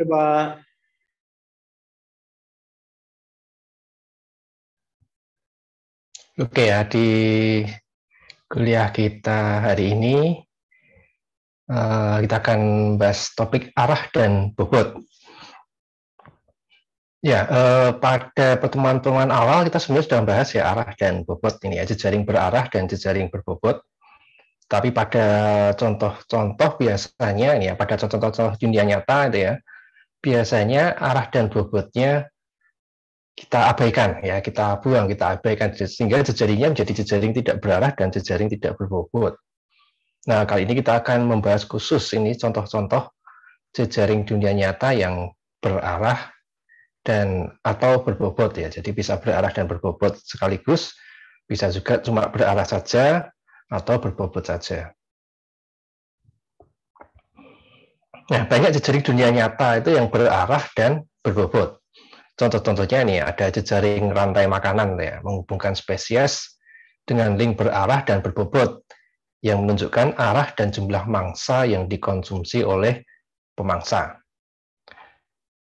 Coba. Oke ya, di kuliah kita hari ini kita akan bahas topik arah dan bobot. Ya, pada pertemuan-pertemuan awal kita sebenarnya sudah membahas ya arah dan bobot ini ya, jejaring berarah dan jejaring berbobot. Tapi pada contoh-contoh biasanya ya, pada contoh-contoh dunia nyata itu ya, biasanya arah dan bobotnya kita abaikan ya, kita buang, kita abaikan sehingga jejaringnya menjadi jejaring tidak berarah dan jejaring tidak berbobot. Nah, kali ini kita akan membahas khusus ini contoh-contoh jejaring dunia nyata yang berarah dan atau berbobot ya. Jadi bisa berarah dan berbobot sekaligus, bisa juga cuma berarah saja atau berbobot saja. Nah, banyak jejaring dunia nyata itu yang berarah dan berbobot. Contoh-contohnya ini ada jejaring rantai makanan ya, menghubungkan spesies dengan link berarah dan berbobot yang menunjukkan arah dan jumlah mangsa yang dikonsumsi oleh pemangsa.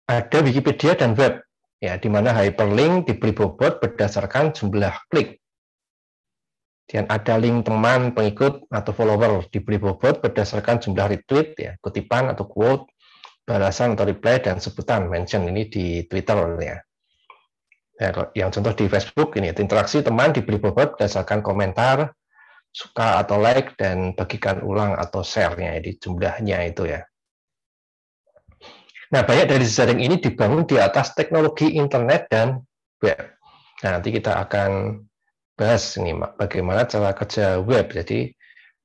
Ada Wikipedia dan web, ya, di mana hyperlink diberi bobot berdasarkan jumlah klik. Dan ada link teman, pengikut, atau follower diberi bobot berdasarkan jumlah retweet, ya, kutipan atau quote, balasan atau reply, dan sebutan mention ini di Twitter. Ya. Yang contoh di Facebook, ini interaksi teman diberi bobot berdasarkan komentar, suka atau like, dan bagikan ulang atau share-nya, jadi jumlahnya itu ya. Nah, banyak dari jejaring ini dibangun di atas teknologi internet dan web. Nah, nanti kita akan bahas ini bagaimana cara kerja web. Jadi,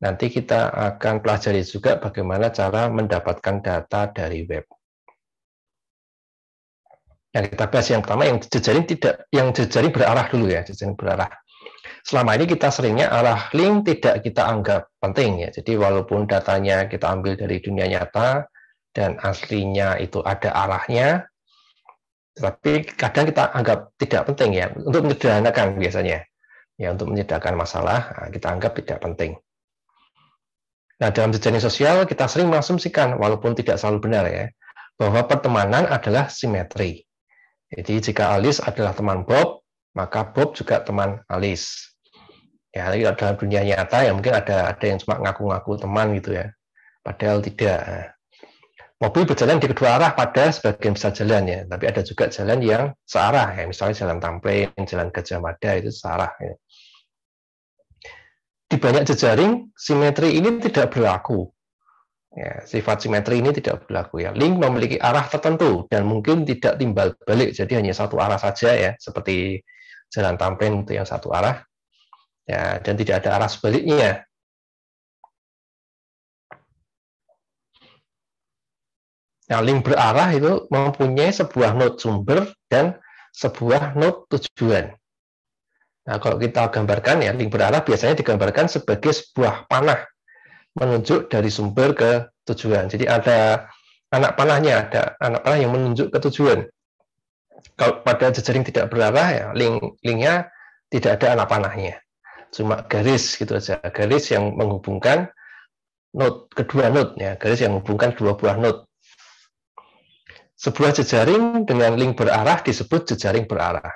nanti kita akan pelajari juga bagaimana cara mendapatkan data dari web. Yang kita bahas yang pertama yang jejaring berarah dulu ya, jejaring berarah. Selama ini kita seringnya arah link tidak kita anggap penting ya. Jadi walaupun datanya kita ambil dari dunia nyata dan aslinya itu ada arahnya, tapi kadang kita anggap tidak penting ya, untuk menyederhanakan biasanya. Ya, untuk menyederhanakan masalah, kita anggap tidak penting. Nah, dalam jejaring sosial kita sering mengasumsikan, walaupun tidak selalu benar ya, bahwa pertemanan adalah simetri. Jadi jika Alice adalah teman Bob, maka Bob juga teman Alice. Ya, dalam dunia nyata ya mungkin ada yang cuma ngaku-ngaku teman gitu ya, padahal tidak. Mobil berjalan di kedua arah pada sebagian besar jalan ya, tapi ada juga jalan yang searah ya, misalnya jalan Tamrin, jalan Gajah Mada itu searah. Ya. Di banyak jejaring simetri ini tidak berlaku. Ya, sifat simetri ini tidak berlaku ya. Link memiliki arah tertentu dan mungkin tidak timbal balik, jadi hanya satu arah saja ya, seperti jalan Tamrin itu yang satu arah. Ya, dan tidak ada arah sebaliknya. Nah, link berarah itu mempunyai sebuah node sumber dan sebuah node tujuan. Nah, kalau kita gambarkan ya, link berarah biasanya digambarkan sebagai sebuah panah menunjuk dari sumber ke tujuan. Jadi ada anak panahnya, ada anak panah yang menunjuk ke tujuan. Kalau pada jejaring tidak berarah ya, linknya tidak ada anak panahnya. Cuma garis gitu aja, garis yang menghubungkan node kedua node ya, garis yang menghubungkan dua buah node. Sebuah jejaring dengan link berarah disebut jejaring berarah.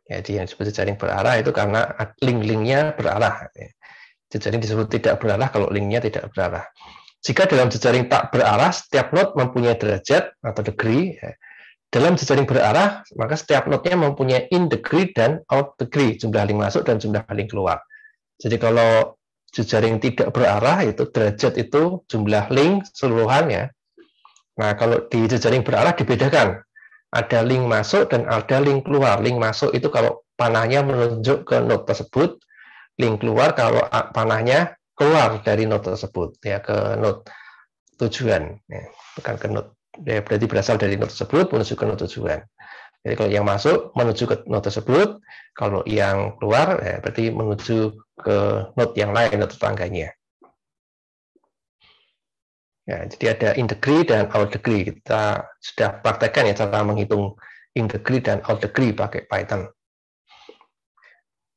Jadi yang disebut jejaring berarah itu karena link-linknya berarah. Jejaring disebut tidak berarah kalau linknya tidak berarah. Jika dalam jejaring tak berarah, setiap node mempunyai derajat atau degree. Dalam jejaring berarah, maka setiap node-nya mempunyai in degree dan out degree, jumlah link masuk dan jumlah link keluar. Jadi kalau jejaring tidak berarah, itu derajat itu jumlah link seluruhan ya. Nah, kalau di jejaring berarah dibedakan. Ada link masuk dan ada link keluar. Link masuk itu kalau panahnya menunjuk ke node tersebut, link keluar kalau panahnya keluar dari node tersebut, ya ke node tujuan, ya, bukan ke node. Ya, berarti berasal dari node tersebut menuju ke node tujuan. Jadi kalau yang masuk menuju ke node tersebut, kalau yang keluar ya, berarti menuju ke node yang lain, node tetangganya. Ya, jadi ada in degree dan out degree. Kita sudah praktekkan ya cara menghitung in degree dan out degree pakai Python.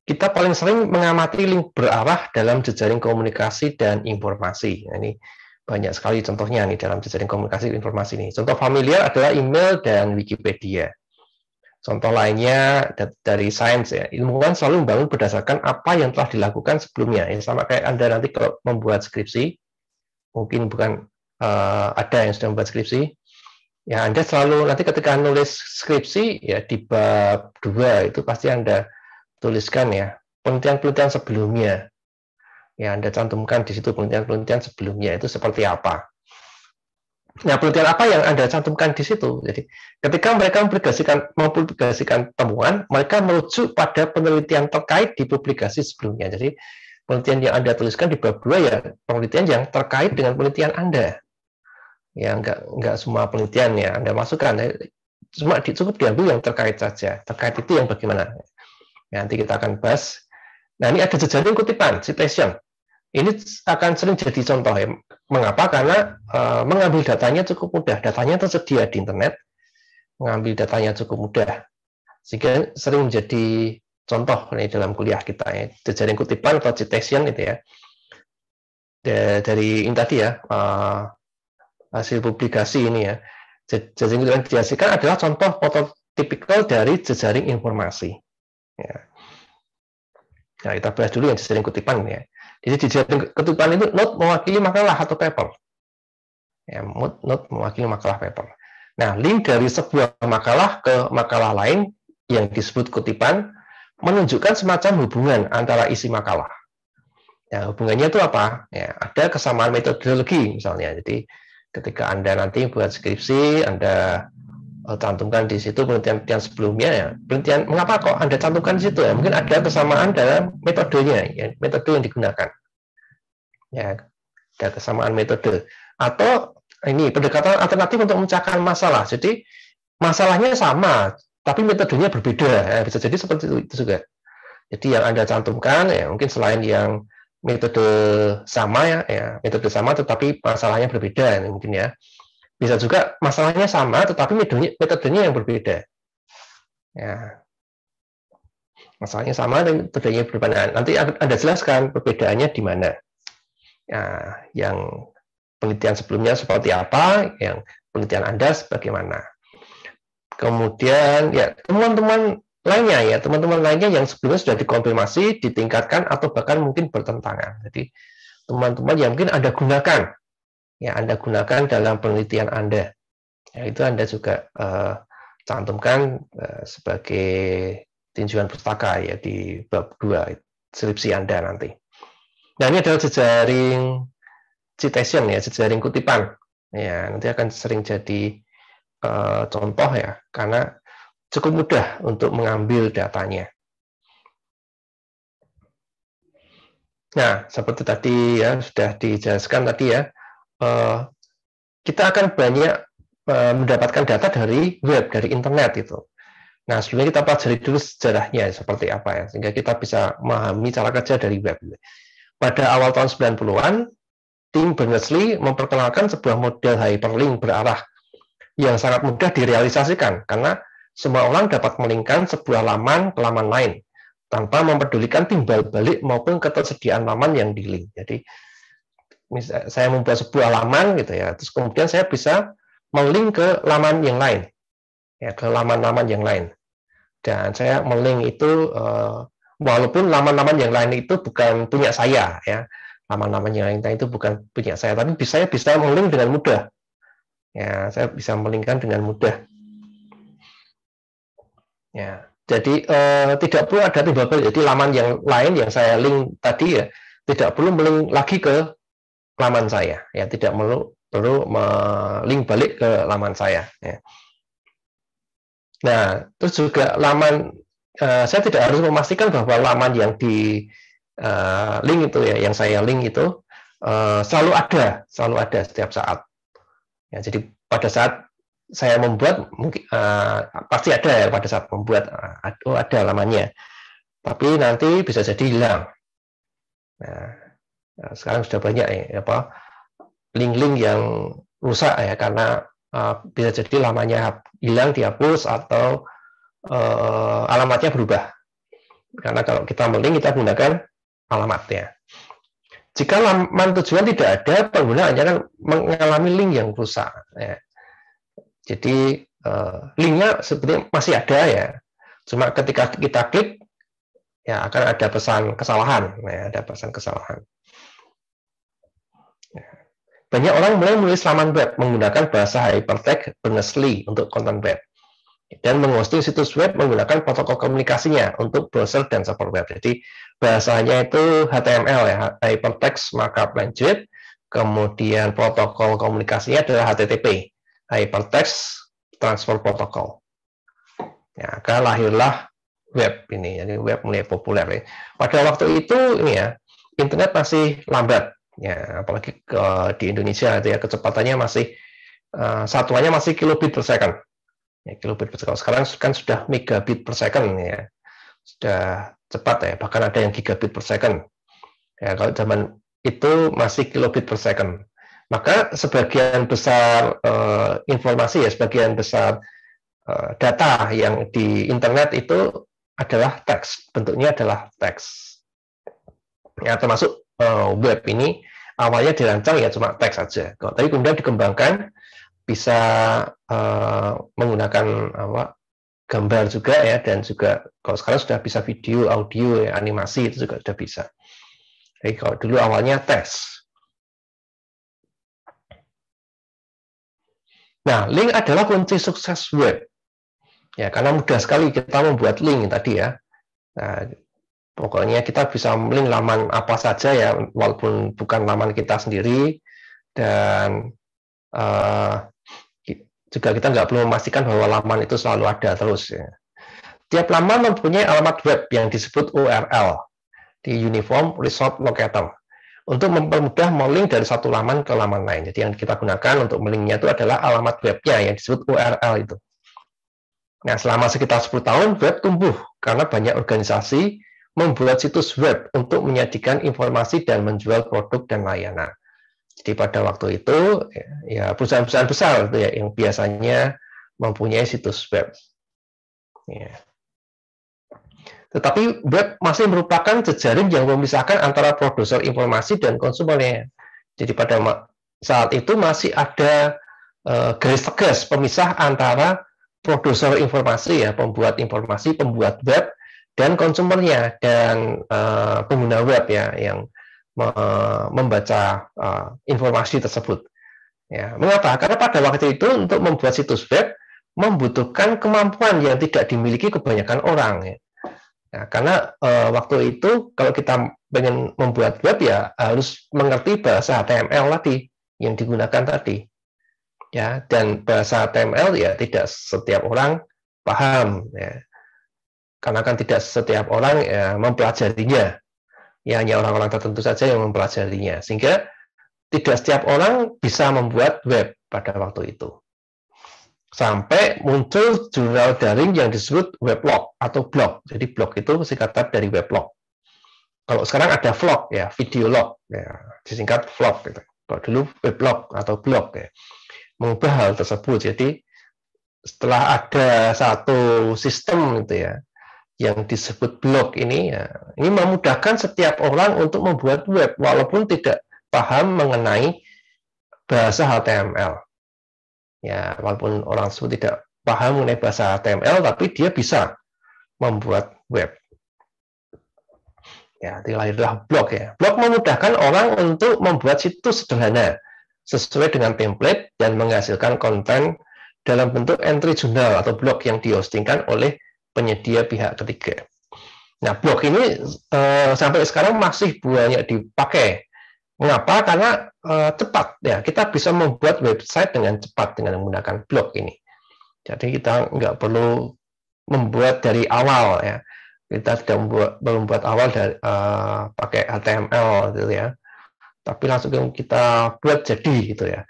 Kita paling sering mengamati link berarah dalam jejaring komunikasi dan informasi. Nah, ini Banyak sekali contohnya nih dalam jejaring komunikasi informasi ini. Contoh familiar adalah email dan Wikipedia. Contoh lainnya dari sains ya, ilmuwan selalu membangun berdasarkan apa yang telah dilakukan sebelumnya. Ya, sama kayak Anda nanti kalau membuat skripsi, mungkin bukan ada yang sudah membuat skripsi, ya Anda selalu nanti ketika nulis skripsi ya di bab 2 itu pasti Anda tuliskan ya penelitian-penelitian sebelumnya. Ya, Anda cantumkan di situ penelitian-penelitian sebelumnya itu seperti apa. Nah, penelitian apa yang Anda cantumkan di situ? Jadi, ketika mereka mempublikasikan temuan, mereka merujuk pada penelitian terkait di publikasi sebelumnya. Jadi, penelitian yang Anda tuliskan di bab 2 ya penelitian yang terkait dengan penelitian Anda. Ya, enggak semua penelitian ya Anda masukkan. Cuma cukup diambil yang terkait saja. Terkait itu yang bagaimana? Ya, nanti kita akan bahas. Nah, ini ada jejaring kutipan, citation. Ini akan sering jadi contoh ya. Mengapa? Karena mengambil datanya cukup mudah. Datanya tersedia di internet. Mengambil datanya cukup mudah. Sehingga sering menjadi contoh nih dalam kuliah kita ya. Jejaring kutipan atau citation itu ya. Dari ini tadi ya, hasil publikasi ini ya. Jejaring kutipan dihasilkan adalah contoh prototipikal dari jejaring informasi. Ya. Nah, kita bahas dulu yang jejaring kutipan ya. Jadi jejaring kutipan itu note mewakili makalah atau paper. Ya, note mewakili makalah paper. Nah, link dari sebuah makalah ke makalah lain yang disebut kutipan menunjukkan semacam hubungan antara isi makalah. Ya, hubungannya itu apa? Ya, ada kesamaan metodologi misalnya. Jadi ketika Anda nanti buat skripsi, Anda cantumkan di situ penelitian sebelumnya ya. Penelitian mengapa kok Anda cantumkan di situ ya? Mungkin ada kesamaan dalam metodenya, ya, metode yang digunakan. Ya, ada kesamaan metode. Atau ini pendekatan alternatif untuk memecahkan masalah. Jadi masalahnya sama, tapi metodenya berbeda. Ya, bisa jadi seperti itu juga. Jadi yang Anda cantumkan ya mungkin selain yang metode sama ya metode sama tetapi masalahnya berbeda ya, mungkin ya. Bisa juga masalahnya sama, tetapi metodenya yang berbeda. Ya. Masalahnya sama, dan metodenya berbeda. Nanti Anda jelaskan perbedaannya di mana. Ya, yang penelitian sebelumnya seperti apa, yang penelitian Anda sebagaimana. Kemudian, ya teman-teman lainnya yang sebelumnya sudah dikonfirmasi, ditingkatkan, atau bahkan mungkin bertentangan. Jadi, teman-teman yang mungkin Anda gunakan, yang Anda gunakan dalam penelitian Anda. Ya, itu Anda juga cantumkan sebagai tinjauan pustaka ya di bab 2 skripsi Anda nanti. Nah, ini adalah jejaring citation ya, jejaring kutipan. Ya, nanti akan sering jadi contoh ya, karena cukup mudah untuk mengambil datanya. Nah, seperti tadi ya sudah dijelaskan tadi ya, kita akan banyak mendapatkan data dari web, dari internet itu. Nah, sebelumnya kita pelajari dulu sejarahnya seperti apa ya, sehingga kita bisa memahami cara kerja dari web. Pada awal tahun 90-an, tim Berners-Lee memperkenalkan sebuah model hyperlink berarah yang sangat mudah direalisasikan, karena semua orang dapat melingkan sebuah laman ke laman lain, tanpa mempedulikan timbal balik maupun ketersediaan laman yang di-link. Jadi, saya membuat sebuah laman gitu ya, terus kemudian saya bisa melink ke laman yang lain, ya, ke laman-laman yang lain. Dan saya melink itu walaupun laman-laman yang lain itu bukan punya saya, ya, laman-laman yang lain itu bukan punya saya, tapi saya bisa melink dengan mudah. Ya, saya bisa melinkkan dengan mudah. Ya, jadi tidak perlu ada timbal balik. Jadi laman yang lain yang saya link tadi ya tidak perlu melink lagi ke laman saya, ya tidak perlu melink balik ke laman saya. Ya. Nah, terus juga laman saya tidak harus memastikan bahwa laman yang di link itu ya, yang saya link itu selalu ada setiap saat. Ya, jadi pada saat saya membuat mungkin pasti ada ya pada saat membuat ada lamannya, tapi nanti bisa jadi hilang. Nah, sekarang sudah banyak ya apa link-link yang rusak ya karena bisa jadi lamanya hilang, dihapus, atau alamatnya berubah. Karena kalau kita melink kita gunakan alamatnya. Jika laman tujuan tidak ada, pengguna hanya akan mengalami link yang rusak. Ya. Jadi linknya seperti masih ada ya, cuma ketika kita klik ya akan ada pesan kesalahan. Ya, ada pesan kesalahan. Ya. Banyak orang mulai menulis laman web menggunakan bahasa hypertext Berners-Lee untuk konten web dan menghosting situs web menggunakan protokol komunikasinya untuk browser dan server web. Jadi bahasanya itu HTML ya, Hypertext Markup Language, kemudian protokol komunikasinya adalah HTTP, Hypertext Transfer Protocol. Ya, maka lahirlah web ini, jadi web mulai populer ya. Pada waktu itu ini ya, internet masih lambat ya, apalagi di Indonesia itu ya, kecepatannya masih satuannya masih kilobit per second. Ya, kilobit per second. Sekarang kan sudah megabit per second ya, sudah cepat ya, bahkan ada yang gigabit per second. Ya, kalau zaman itu masih kilobit per second. Maka sebagian besar informasi ya, sebagian besar data yang di internet itu adalah teks, bentuknya adalah teks. Ya, termasuk web ini awalnya dirancang ya cuma teks saja, tapi kemudian dikembangkan bisa menggunakan gambar juga ya, dan juga kalau sekarang sudah bisa video, audio, ya, animasi itu juga sudah bisa. Jadi kalau dulu awalnya teks. Nah, link adalah kunci sukses web. Ya, karena mudah sekali kita membuat link tadi ya. Nah, pokoknya kita bisa link laman apa saja ya, walaupun bukan laman kita sendiri, dan juga kita nggak perlu memastikan bahwa laman itu selalu ada terus. Ya. Tiap laman mempunyai alamat web yang disebut URL di Uniform Result Locator untuk mempermudah melink dari satu laman ke laman lain. Jadi yang kita gunakan untuk melinknya itu adalah alamat webnya yang disebut URL itu. Nah, selama sekitar 10 tahun, web tumbuh karena banyak organisasi membuat situs web untuk menyajikan informasi dan menjual produk dan layanan. Jadi pada waktu itu, ya perusahaan-perusahaan besar itu ya, yang biasanya mempunyai situs web. Ya. Tetapi web masih merupakan jejaring yang memisahkan antara produser informasi dan konsumennya. Jadi pada saat itu masih ada garis tegas pemisah antara produser informasi ya, pembuat informasi, pembuat web, dan konsumennya dan pengguna web ya yang membaca informasi tersebut. Ya, mengapa? Karena pada waktu itu untuk membuat situs web membutuhkan kemampuan yang tidak dimiliki kebanyakan orang. Ya. Nah, karena waktu itu kalau kita ingin membuat web ya harus mengerti bahasa HTML tadi yang digunakan tadi, ya, dan bahasa HTML ya tidak setiap orang paham, ya, karena kan tidak setiap orang ya, mempelajarinya, ya hanya orang-orang tertentu saja yang mempelajarinya, sehingga tidak setiap orang bisa membuat web pada waktu itu. Sampai muncul jurnal daring yang disebut weblog atau blog. Jadi blog itu singkatan dari weblog. Kalau sekarang ada vlog ya, video log, ya, disingkat vlog. Gitu. Kalau dulu weblog atau blog ya, mengubah hal tersebut. Jadi setelah ada satu sistem gitu ya, yang disebut blog ini, ya, ini memudahkan setiap orang untuk membuat web walaupun tidak paham mengenai bahasa HTML. Ya, walaupun orang tersebut tidak paham mengenai bahasa HTML, tapi dia bisa membuat web. Ya, lahirlah blog ya. Blog memudahkan orang untuk membuat situs sederhana sesuai dengan template dan menghasilkan konten dalam bentuk entry jurnal atau blog yang dihostingkan oleh penyedia pihak ketiga. Nah, blog ini sampai sekarang masih banyak dipakai. Mengapa? Karena cepat ya, kita bisa membuat website dengan cepat dengan menggunakan blog ini. Jadi kita nggak perlu membuat dari awal ya, kita tidak membuat awal dari pakai HTML gitu ya, tapi langsung kita buat jadi gitu ya.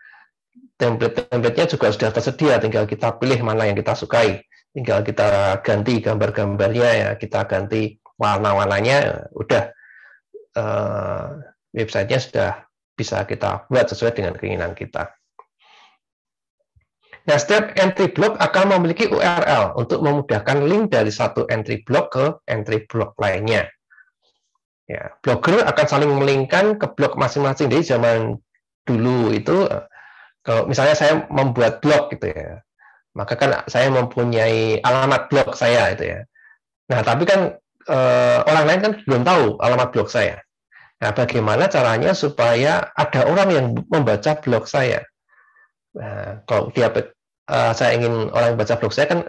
Template-nya juga sudah tersedia, tinggal kita pilih mana yang kita sukai, tinggal kita ganti gambar-gambarnya ya, kita ganti warna-warnanya, udah websitenya sudah bisa kita buat sesuai dengan keinginan kita. Nah, setiap entry block akan memiliki URL untuk memudahkan link dari satu entry block ke entry block lainnya. Ya, blogger akan saling melingkan ke blog masing-masing. Jadi zaman dulu itu, kalau misalnya saya membuat blog gitu ya, maka kan saya mempunyai alamat blog saya itu ya. Nah, tapi kan orang lain kan belum tahu alamat blog saya. Nah, bagaimana caranya supaya ada orang yang membaca blog saya? Nah, kalau saya ingin orang yang baca blog saya kan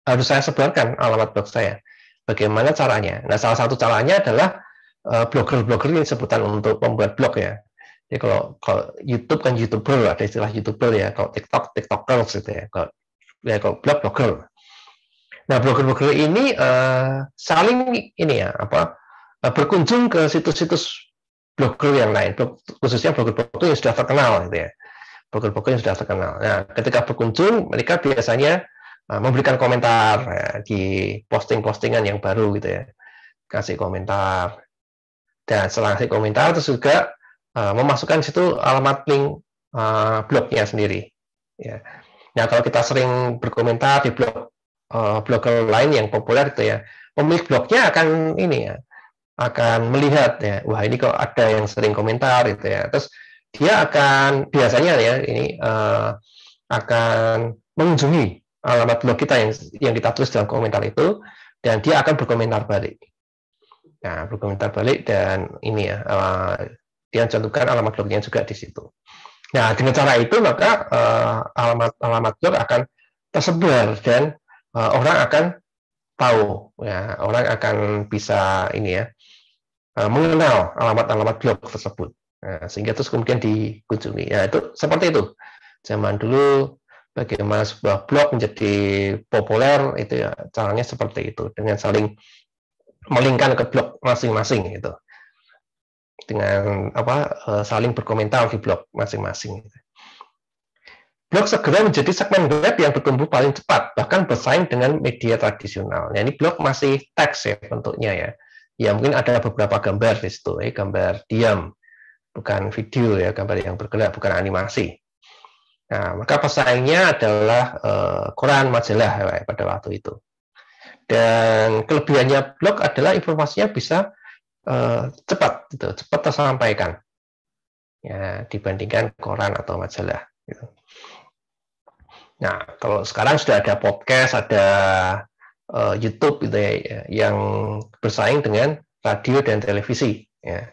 harus saya sebarkan alamat blog saya. Bagaimana caranya? Nah, salah satu caranya adalah blogger-blogger ini sebutan untuk membuat blog ya. Jadi kalau YouTube kan YouTuber, ada istilah YouTuber ya. Kalau TikTok, TikTokers gitu ya. Kalau blog, blogger. Nah, blogger-blogger ini saling ini ya, berkunjung ke situs-situs blogger yang lain, khususnya blogger-blogger yang sudah terkenal gitu ya. Blogger-blogger yang sudah terkenal. Nah, ketika berkunjung, mereka biasanya memberikan komentar ya, di posting-postingan yang baru gitu ya. Kasih komentar. Dan setelah kasih komentar, terus juga memasukkan situ alamat link blognya sendiri. Ya. Nah, kalau kita sering berkomentar di blogger lain yang populer gitu ya, pemilik blognya akan ini ya, akan melihat ya, wah ini kok ada yang sering komentar gitu ya. Terus dia akan biasanya ya ini akan mengunjungi alamat blog kita yang kita tulis dalam komentar itu, dan dia akan berkomentar balik. Nah, berkomentar balik dan ini ya, dia cantumkan alamat blognya juga di situ. Nah, dengan cara itu maka alamat blog akan tersebar dan orang akan tahu, ya, orang akan bisa ini ya, mengenal alamat-alamat blog tersebut. Nah, sehingga terus kemudian dikunjungi. Ya, itu seperti itu. Zaman dulu bagaimana sebuah blog menjadi populer itu ya caranya seperti itu, dengan saling melingkan ke blog masing-masing itu, dengan saling berkomentar di blog masing-masing. Blog segera menjadi segmen web yang bertumbuh paling cepat, bahkan bersaing dengan media tradisional. Nah, ini blog masih teks ya bentuknya ya. Ya mungkin ada beberapa gambar di situ, gambar diam, bukan video ya, gambar yang bergerak, bukan animasi. Nah, maka pesaingnya adalah koran, majalah ya, pada waktu itu. Dan kelebihannya blog adalah informasinya bisa cepat, gitu, cepat tersampaikan, ya, dibandingkan koran atau majalah. Gitu. Nah, kalau sekarang sudah ada podcast, ada YouTube gitu ya, yang bersaing dengan radio dan televisi. Ya.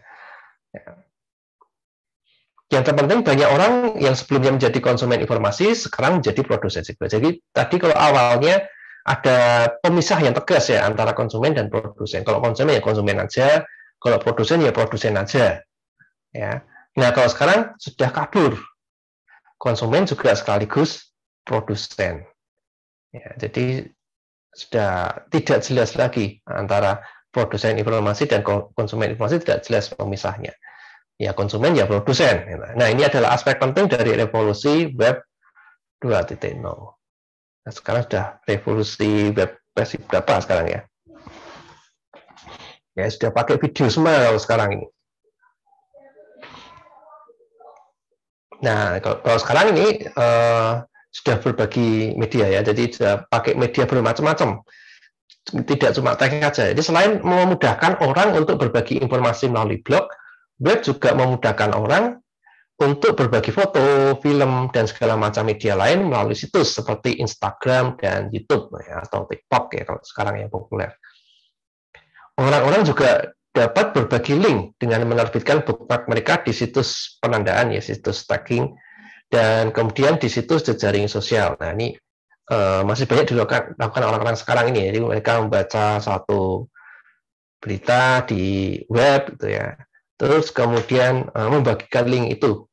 Yang terpenting banyak orang yang sebelumnya menjadi konsumen informasi sekarang menjadi produsen juga. Jadi tadi kalau awalnya ada pemisah yang tegas ya antara konsumen dan produsen. Kalau konsumen ya konsumen aja, kalau produsen ya produsen aja. Ya. Nah, kalau sekarang sudah kabur. Konsumen juga sekaligus produsen. Ya, jadi sudah tidak jelas lagi antara produsen informasi dan konsumen informasi, tidak jelas pemisahnya. Ya konsumen ya produsen. Nah, ini adalah aspek penting dari revolusi web 2.0. Nah, sekarang sudah revolusi web versi berapa sekarang ya? Ya sudah pakai video semua sekarang ini. Nah, kalau sekarang ini sudah berbagi media ya, jadi sudah pakai media bermacam-macam, tidak cuma teks saja. Jadi selain memudahkan orang untuk berbagi informasi melalui blog, web juga memudahkan orang untuk berbagi foto, film, dan segala macam media lain melalui situs seperti Instagram dan YouTube ya, atau TikTok ya kalau sekarang yang populer. Orang-orang juga dapat berbagi link dengan menerbitkan bookmark mereka di situs penandaan ya, situs tagging, dan kemudian di situs jejaring sosial. Nah, ini masih banyak dilakukan orang-orang sekarang ini. Jadi mereka membaca satu berita di web gitu ya, terus kemudian membagikan link itu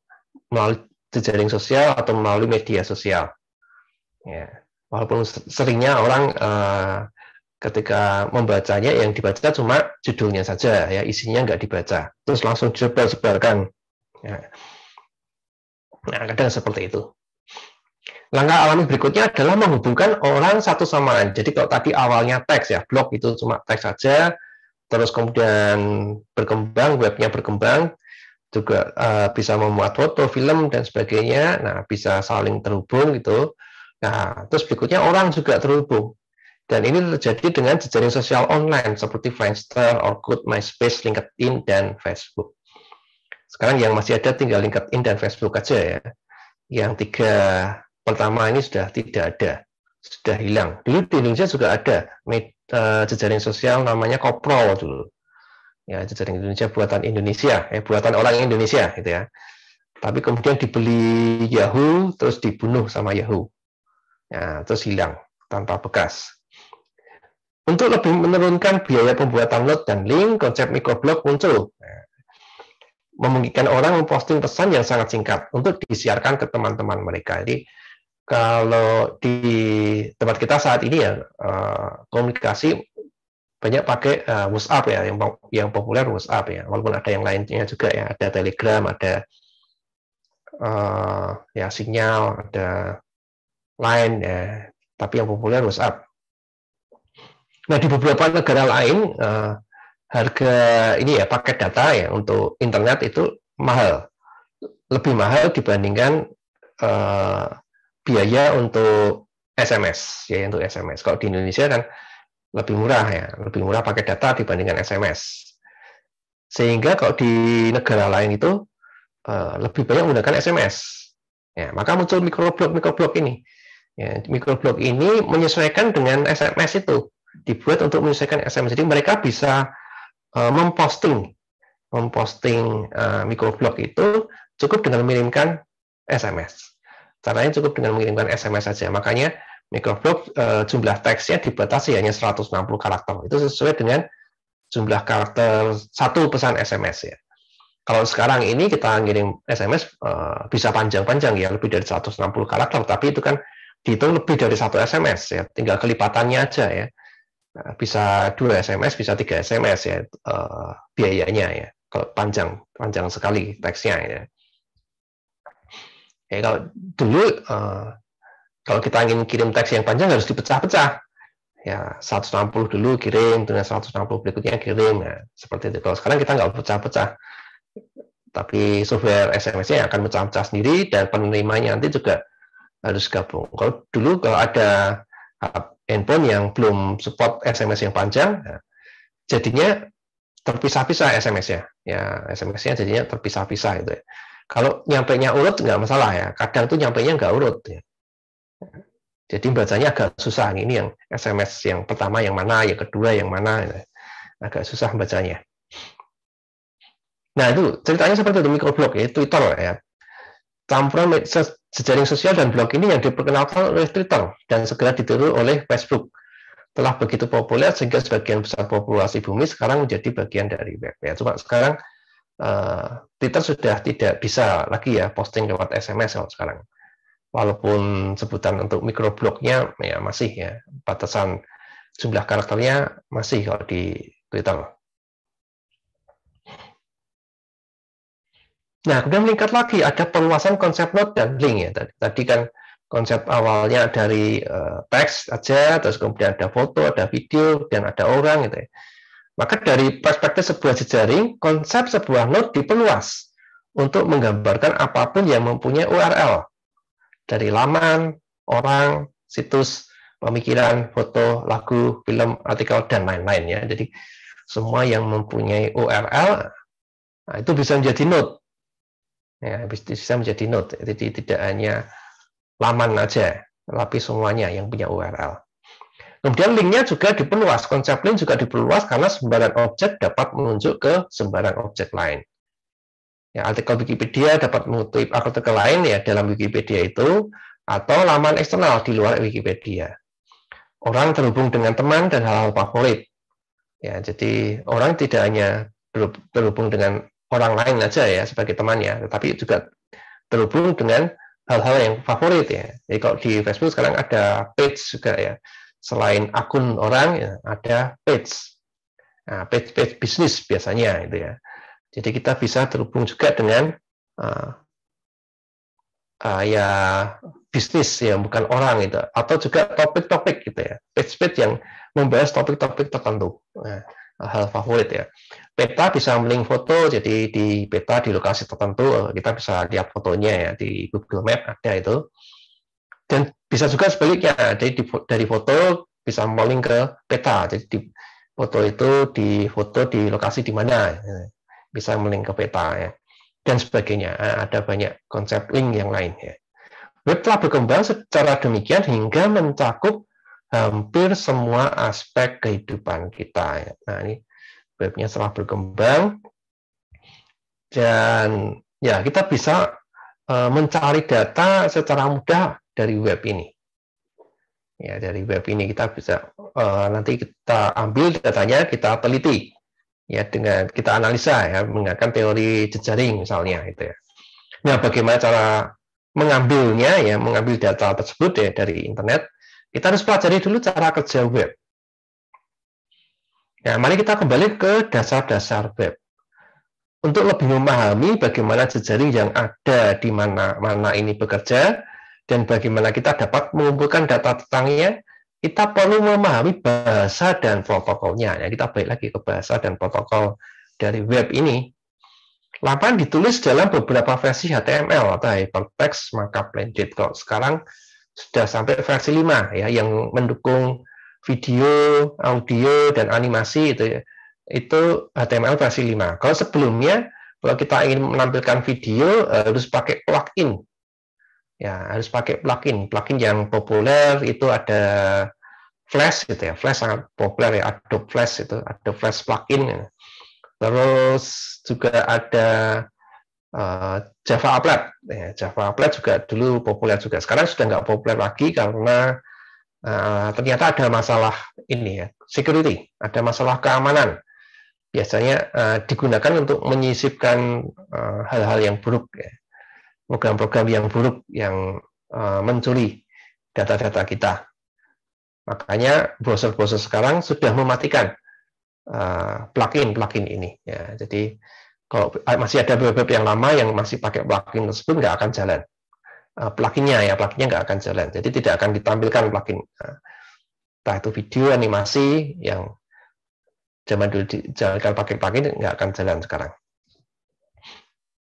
melalui jejaring sosial atau melalui media sosial. Ya, walaupun seringnya orang ketika membacanya yang dibaca cuma judulnya saja, ya isinya nggak dibaca, terus langsung disebarkan. Ya. Nah, kadang seperti itu. Langkah alami berikutnya adalah menghubungkan orang satu sama lain. Jadi kalau tadi awalnya teks ya, blog itu cuma teks saja, terus kemudian berkembang, webnya berkembang, juga bisa memuat foto, film, dan sebagainya. Nah, bisa saling terhubung gitu. Nah, terus berikutnya orang juga terhubung. Dan ini terjadi dengan jejaring sosial online seperti Friendster, Orkut, MySpace, LinkedIn, dan Facebook. Sekarang yang masih ada tinggal LinkedIn dan Facebook aja ya. Yang 3 pertama ini sudah tidak ada, sudah hilang. Dulu di Indonesia juga ada jejaring sosial namanya Koprol dulu. Ya, jejaring Indonesia buatan Indonesia, buatan orang Indonesia gitu ya. Tapi kemudian dibeli Yahoo, terus dibunuh sama Yahoo. Ya, terus hilang tanpa bekas. Untuk lebih menurunkan biaya pembuatan note dan link, konsep microblog muncul. Memungkinkan orang memposting pesan yang sangat singkat untuk disiarkan ke teman-teman mereka. Jadi kalau di tempat kita saat ini ya komunikasi banyak pakai WhatsApp ya, yang populer WhatsApp ya. Walaupun ada yang lainnya juga ya, ada Telegram, ada ya Signal, ada Line ya. Tapi yang populer WhatsApp. Nah, di beberapa negara lain harga ini ya paket data ya untuk internet itu mahal, lebih mahal dibandingkan biaya untuk SMS ya, untuk SMS. Kalau di Indonesia kan lebih murah ya, lebih murah paket data dibandingkan SMS. Sehingga kalau di negara lain itu lebih banyak menggunakan SMS. Ya, maka muncul microblog ini. Ya, microblog ini menyesuaikan dengan SMS itu. Dibuat untuk menyesuaikan SMS. Jadi mereka bisa memposting microblog itu cukup dengan mengirimkan SMS. Caranya cukup dengan mengirimkan SMS saja. Makanya microblog jumlah teksnya dibatasi hanya 160 karakter. Itu sesuai dengan jumlah karakter satu pesan SMS ya. Kalau sekarang ini kita ngirim SMS bisa panjang-panjang ya, lebih dari 160 karakter. Tapi itu kan dihitung lebih dari 1 SMS ya. Tinggal kelipatannya aja ya. Bisa 2 SMS, bisa 3 SMS ya biayanya ya. Kalau panjang sekali teksnya ya. Ya kalau dulu kalau kita ingin kirim teks yang panjang harus dipecah-pecah. Ya 160 dulu kirim, dengan 160 berikutnya kirim. Ya, seperti itu. Kalau sekarang kita nggak pecah-pecah. Tapi software SMS-nya akan pecah-pecah sendiri dan penerimanya nanti juga harus gabung. Kalau dulu kalau ada handphone yang belum support SMS yang panjang, jadinya terpisah-pisah SMS-nya. Ya, SMS-nya jadinya terpisah-pisah itu ya. Kalau nyampainya urut nggak masalah ya. Kadang tuh nyampainya nggak urut ya. Jadi bacanya agak susah. Ini yang SMS yang pertama yang mana, yang kedua yang mana, ya. Agak susah bacanya. Nah itu ceritanya seperti itu microblog ya, Twitter ya. Campuran jejaring sosial dan blog ini yang diperkenalkan oleh Twitter dan segera ditiru oleh Facebook. Telah begitu populer sehingga sebagian besar populasi bumi sekarang menjadi bagian dari web. Ya, cuma sekarang Twitter sudah tidak bisa lagi ya posting lewat SMS kalau sekarang. Walaupun sebutan untuk microblognya ya masih ya, batasan jumlah karakternya masih kalau di Twitter. Nah, kemudian meningkat lagi, ada perluasan konsep note dan link ya. Tadi kan konsep awalnya dari teks aja, terus kemudian ada foto, ada video, dan ada orang gitu ya. Maka dari perspektif sebuah jejaring, konsep sebuah note diperluas untuk menggambarkan apapun yang mempunyai URL. Dari laman, orang, situs, pemikiran, foto, lagu, film, artikel, dan lain-lain ya. Jadi semua yang mempunyai URL, nah, itu bisa menjadi note. Ya, bisa menjadi note. Jadi tidak hanya laman aja, tapi semuanya yang punya URL. Kemudian linknya juga diperluas. Konsep link juga diperluas karena sembarang objek dapat menunjuk ke sembarang objek lain. Ya, artikel Wikipedia dapat mengutip artikel lain ya dalam Wikipedia itu, atau laman eksternal di luar Wikipedia. Orang terhubung dengan teman dan hal-hal favorit. Ya, jadi orang tidak hanya terhubung dengan orang lain aja ya sebagai temannya, tetapi juga terhubung dengan hal-hal yang favorit ya. Jadi kalau di Facebook sekarang ada page juga ya. Selain akun orang ya, ada page. Nah, page bisnis biasanya itu ya. Jadi kita bisa terhubung juga dengan ya bisnis ya, bukan orang itu, atau juga topik-topik gitu ya. Page-page yang membahas topik-topik tertentu. Nah, hal favorit ya. Peta bisa melink foto, jadi di peta di lokasi tertentu kita bisa lihat fotonya ya, di Google Map ada itu. Dan bisa juga sebaliknya, jadi dari foto bisa melink ke peta. Jadi di foto di lokasi di mana, bisa melink ke peta ya, dan sebagainya. Ada banyak konsep link yang lain ya. Web telah berkembang secara demikian hingga mencakup hampir semua aspek kehidupan kita ya. Nah, ini webnya telah berkembang dan ya kita bisa mencari data secara mudah dari web ini. Ya, dari web ini kita bisa nanti kita ambil datanya, kita teliti ya, dengan kita analisa ya, menggunakan teori jejaring misalnya itu ya. Nah, bagaimana cara mengambilnya ya, mengambil data tersebut ya dari internet? Kita harus pelajari dulu cara kerja web. Nah, mari kita kembali ke dasar-dasar web. Untuk lebih memahami bagaimana jejaring yang ada di mana ini bekerja dan bagaimana kita dapat mengumpulkan data tentangnya, kita perlu memahami bahasa dan protokolnya. Ya, kita balik lagi ke bahasa dan protokol dari web ini. Laman ditulis dalam beberapa versi HTML atau Hypertext Markup Language. Kalau sekarang sudah sampai versi 5 ya, yang mendukung video, audio, dan animasi itu ya. Itu HTML versi 5. Kalau sebelumnya, kalau kita ingin menampilkan video, harus pakai plugin. Ya, harus pakai plugin. Plugin yang populer itu ada Flash gitu ya. Flash sangat populer ya, Adobe Flash itu, Adobe Flash plugin. Ya. Terus juga ada Java Applet. Ya, Java Applet juga dulu populer juga. Sekarang sudah nggak populer lagi karena ternyata ada masalah ini ya, security, ada masalah keamanan. Biasanya digunakan untuk menyisipkan hal-hal yang buruk, ya. Program-program yang buruk yang mencuri data-data kita. Makanya browser-browser sekarang sudah mematikan plugin ini. Ya. Jadi kalau masih ada web yang lama yang masih pakai plugin tersebut nggak akan jalan. Pluginnya nggak akan jalan. Jadi tidak akan ditampilkan plugin. Entah itu video, animasi yang zaman dulu dijalankan pakai plugin nggak akan jalan sekarang.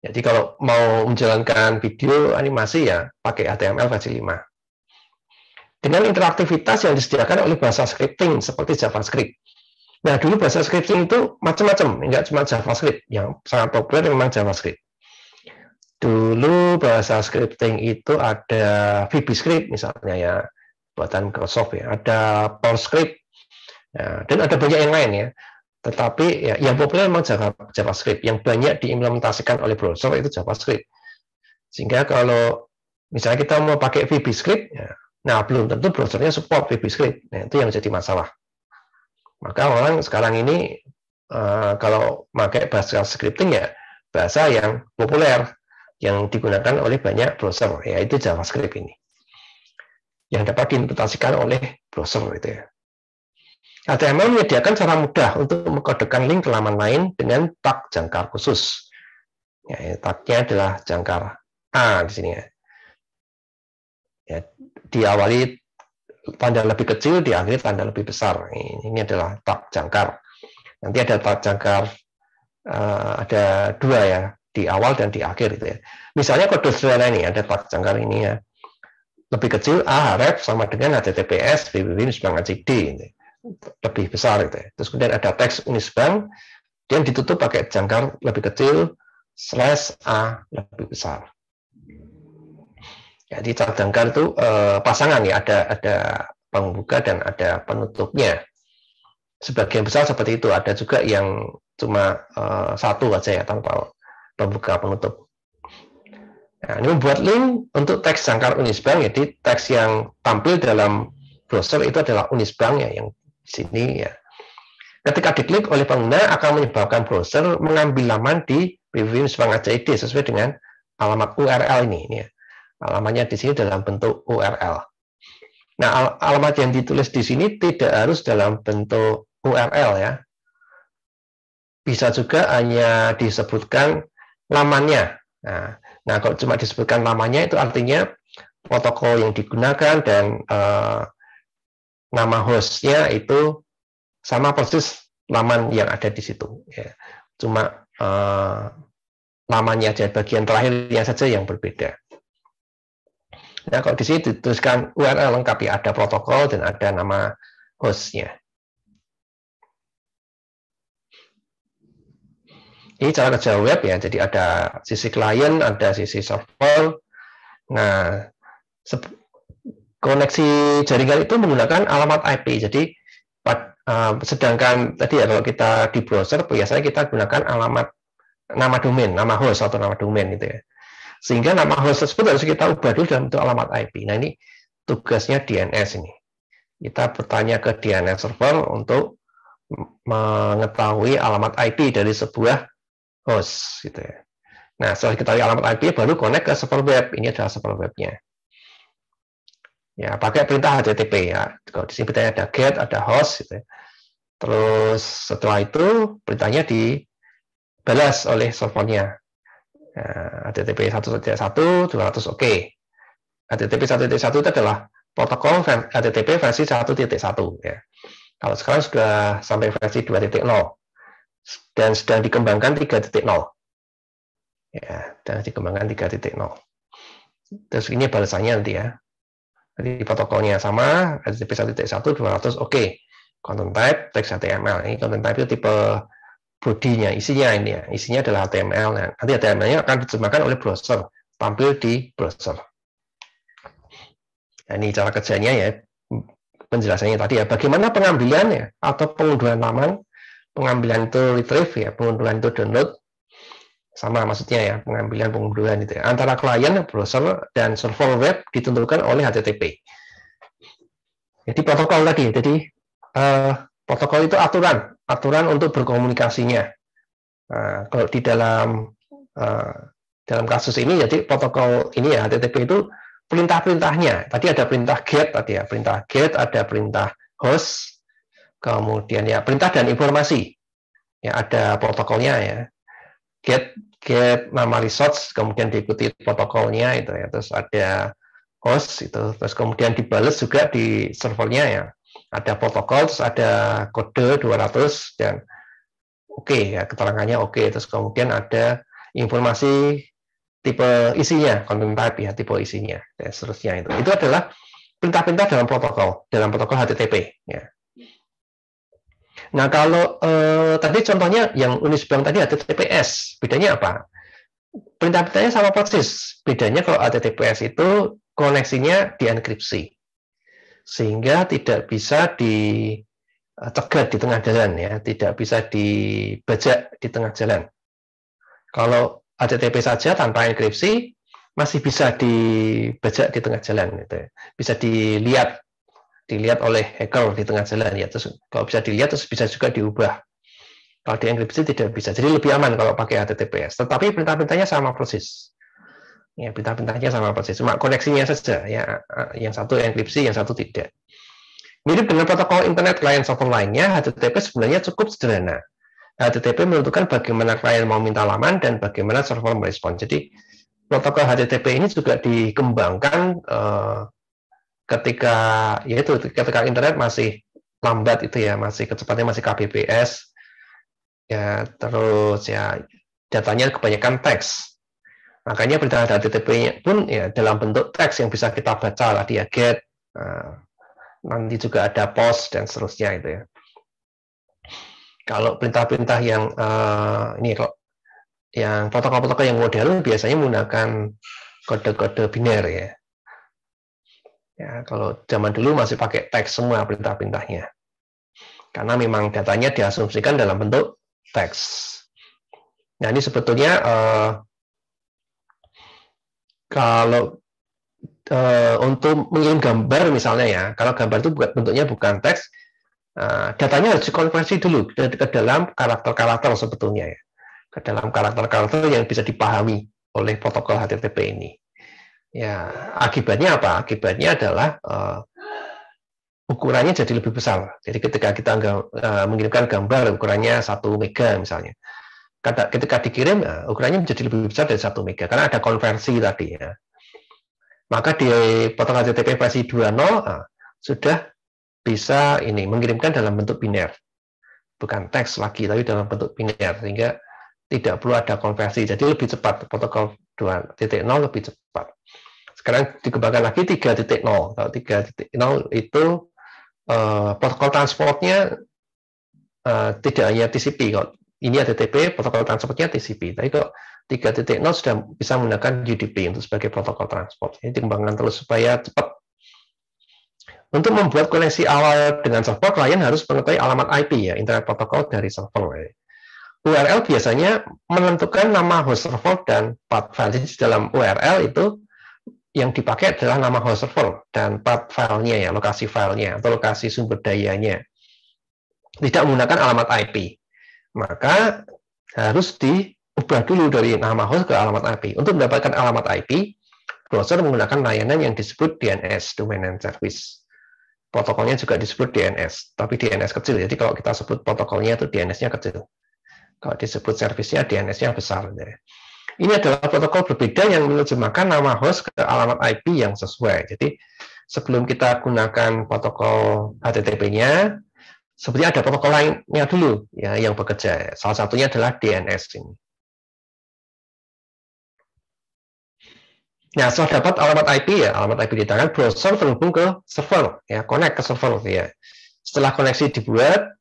Jadi kalau mau menjalankan video animasi ya pakai HTML versi 5. Dengan interaktivitas yang disediakan oleh bahasa scripting seperti JavaScript. Nah, dulu bahasa scripting itu macam-macam, nggak cuma JavaScript. Yang sangat populer memang JavaScript. Dulu bahasa scripting itu ada VBScript misalnya ya, buatan Microsoft ya, ada PowerScript. Ya, dan ada banyak yang lain ya. Tetapi ya, yang populer memang JavaScript. Yang banyak diimplementasikan oleh browser itu JavaScript. Sehingga kalau misalnya kita mau pakai VBScript, ya, nah belum tentu browsernya support VBScript. Nah, itu yang jadi masalah. Maka orang sekarang ini kalau pakai bahasa scripting ya bahasa yang populer yang digunakan oleh banyak browser, yaitu JavaScript ini. Yang dapat diimplementasikan oleh browser itu ya. HTML menyediakan cara mudah untuk mengkodekan link ke laman lain dengan tag jangkar khusus. Ya, tagnya adalah jangkar A di sini ya. Ya, diawali tanda lebih kecil, diakhiri tanda lebih besar. Ini adalah tag jangkar. Nanti ada tag jangkar ada 2 ya, di awal dan di akhir itu ya. Misalnya kode sederhana ini ada tag jangkar ini ya. Lebih kecil A href sama dengan https www.unisbank.id ini. Lebih besar itu ya. Terus kemudian ada teks Unisbank yang ditutup pakai jangkar lebih kecil /A lebih besar. Jadi tag jangkar itu pasangan ya, ada pembuka dan ada penutupnya. Sebagian besar seperti itu, ada juga yang cuma satu aja ya tanpa pembuka penutup. Nah, ini membuat link untuk teks jangkar Unisbank, jadi teks yang tampil dalam browser itu adalah Unisbank ya, yang di sini ya. Ketika diklik oleh pengguna akan menyebabkan browser mengambil laman di www.unisbank.id sesuai dengan alamat URL ini ya. Alamatnya di sini dalam bentuk URL. Nah, alamat yang ditulis di sini tidak harus dalam bentuk URL ya. Bisa juga hanya disebutkan lamannya. Nah, kalau cuma disebutkan namanya itu artinya protokol yang digunakan dan nama hostnya itu sama persis laman yang ada di situ. Ya. Cuma namanya aja, bagian terakhirnya saja yang berbeda. Nah, kalau di sini dituliskan URL lengkap ya, ada protokol dan ada nama hostnya. Ini cara kerja web ya, jadi ada sisi klien, ada sisi server. Nah, koneksi jaringan itu menggunakan alamat IP. Jadi sedangkan tadi ya kalau kita di browser biasanya kita gunakan alamat nama domain, nama host atau nama domain gitu ya. Sehingga nama host tersebut harus kita ubah dulu dalam bentuk alamat IP. Nah, ini tugasnya DNS ini. Kita bertanya ke DNS server untuk mengetahui alamat IP dari sebuah host gitu ya. Nah, setelah kita tahu alamat IP baru connect ke server web. Ini adalah server webnya. Ya, pakai perintah HTTP ya. Kalau di sini perintahnya ada get, ada host gitu ya. Terus setelah itu perintahnya dibalas oleh servernya. Nah, HTTP 1.1 200 oke. HTTP 1.1 itu adalah protokol HTTP versi 1.1 ya. Kalau sekarang sudah sampai versi 2.0 dan sedang dikembangkan 3.0. Ya, dan dikembangkan 3.0. Terus ini balasannya nanti ya. Jadi protokolnya sama, HTTP 1.1 200 oke. Content type text HTML. Ini content type itu tipe body-nya, isinya ini ya. Isinya adalah HTML. Nah, nanti HTML-nya akan diterjemahkan oleh browser, tampil di browser. Nah, ini cara kerjanya ya. Penjelasannya tadi ya. Bagaimana pengambilan ya atau pengunduhan laman? Pengambilan itu retrieve ya, pengunduhan itu download. Sama maksudnya ya, pengambilan pengunduhan itu ya. Antara klien, browser, dan server web ditentukan oleh HTTP. Jadi protokol tadi, jadi protokol itu aturan untuk berkomunikasinya. Kalau di dalam kasus ini, jadi protokol ini ya HTTP itu perintah-perintahnya. Tadi ada perintah get, ada perintah host, kemudian ya perintah dan informasi. Ya ada protokolnya ya. Get nama resource, kemudian diikuti protokolnya itu ya. Terus ada host itu, terus kemudian dibalas juga di servernya ya. Ada protokol, terus ada kode 200 dan oke ya, keterangannya oke. Terus kemudian ada informasi tipe isinya, content type ya, tipe isinya dan seterusnya itu. Itu adalah perintah-perintah dalam protokol HTTP ya. Nah, kalau tadi contohnya yang Unis bilang tadi HTTPS, bedanya apa? Perintah-perintahnya sama persis. Bedanya kalau HTTPS itu koneksinya dienkripsi. Sehingga tidak bisa dicegat di tengah jalan ya, tidak bisa dibajak di tengah jalan. Kalau HTTP saja tanpa enkripsi masih bisa dibajak di tengah jalan gitu ya. Bisa dilihat oleh hacker di tengah jalan ya. Terus kalau bisa dilihat terus bisa juga diubah. Kalau dienkripsi tidak bisa. Jadi lebih aman kalau pakai HTTPS. Tetapi perintah-perintahnya sama persis. Ya, perintah-perintahnya sama persis. Cuma koneksinya saja ya. Yang satu enkripsi, yang satu tidak. Mirip dengan protokol internet client server lainnya, HTTP sebenarnya cukup sederhana. HTTP menentukan bagaimana klien mau minta laman dan bagaimana server merespon. Jadi protokol HTTP ini juga dikembangkan ketika internet masih lambat itu ya, masih kecepatannya masih kbps ya, terus ya datanya kebanyakan teks. Makanya perintah HTTP pun ya dalam bentuk teks yang bisa kita baca lah, dia get, nanti juga ada post dan seterusnya itu ya. Kalau perintah-perintah yang ini kalau yang protokol-protokol yang modern biasanya menggunakan kode-kode biner ya. Ya, kalau zaman dulu masih pakai teks semua perintah-perintahnya. Karena memang datanya diasumsikan dalam bentuk teks. Nah, ini sebetulnya kalau untuk mengirim gambar misalnya ya, kalau gambar itu bentuknya bukan teks, datanya harus dikonversi dulu ke dalam karakter-karakter sebetulnya ya. Ke dalam karakter-karakter yang bisa dipahami oleh protokol HTTP ini. Ya, akibatnya apa? Akibatnya adalah ukurannya jadi lebih besar. Jadi ketika kita mengirimkan gambar ukurannya 1 mega misalnya, ketika dikirim ukurannya menjadi lebih besar dari 1 mega karena ada konversi tadi ya. Maka di protokol HTTP versi 2.0 sudah bisa ini mengirimkan dalam bentuk biner, bukan teks lagi tapi dalam bentuk biner, sehingga tidak perlu ada konversi. Jadi lebih cepat, protokol 2.0 lebih cepat. Sekarang dikembangkan lagi 3.0. Kalau 3.0 itu protokol transportnya tidak hanya TCP. Kalau ini HTTP, protokol transportnya TCP. Tapi kok 3.0 sudah bisa menggunakan UDP untuk sebagai protokol transport. Ini dikembangkan terus supaya cepat. Untuk membuat koneksi awal dengan server, klien harus mengetahui alamat IP ya, Internet Protocol dari server. URL biasanya menentukan nama host server dan path file. Jadi dalam URL itu yang dipakai adalah nama host server dan path filenya ya, lokasi filenya atau lokasi sumber dayanya. Tidak menggunakan alamat IP. Maka harus diubah dulu dari nama host ke alamat IP. Untuk mendapatkan alamat IP, browser menggunakan layanan yang disebut DNS, Domain Name Service. Protokolnya juga disebut DNS, tapi DNS kecil. Jadi kalau kita sebut protokolnya itu DNS-nya kecil. Kalau disebut servisnya, DNS-nya besar. Ini adalah protokol berbeda yang menerjemahkan nama host ke alamat IP yang sesuai. Jadi sebelum kita gunakan protokol HTTP-nya, sebenarnya ada protokol lainnya dulu ya yang bekerja. Salah satunya adalah DNS ini. Nah, setelah dapat alamat IP ya, alamat IP di tangan, browser terhubung ke server ya, connect ke server ya. Setelah koneksi dibuat,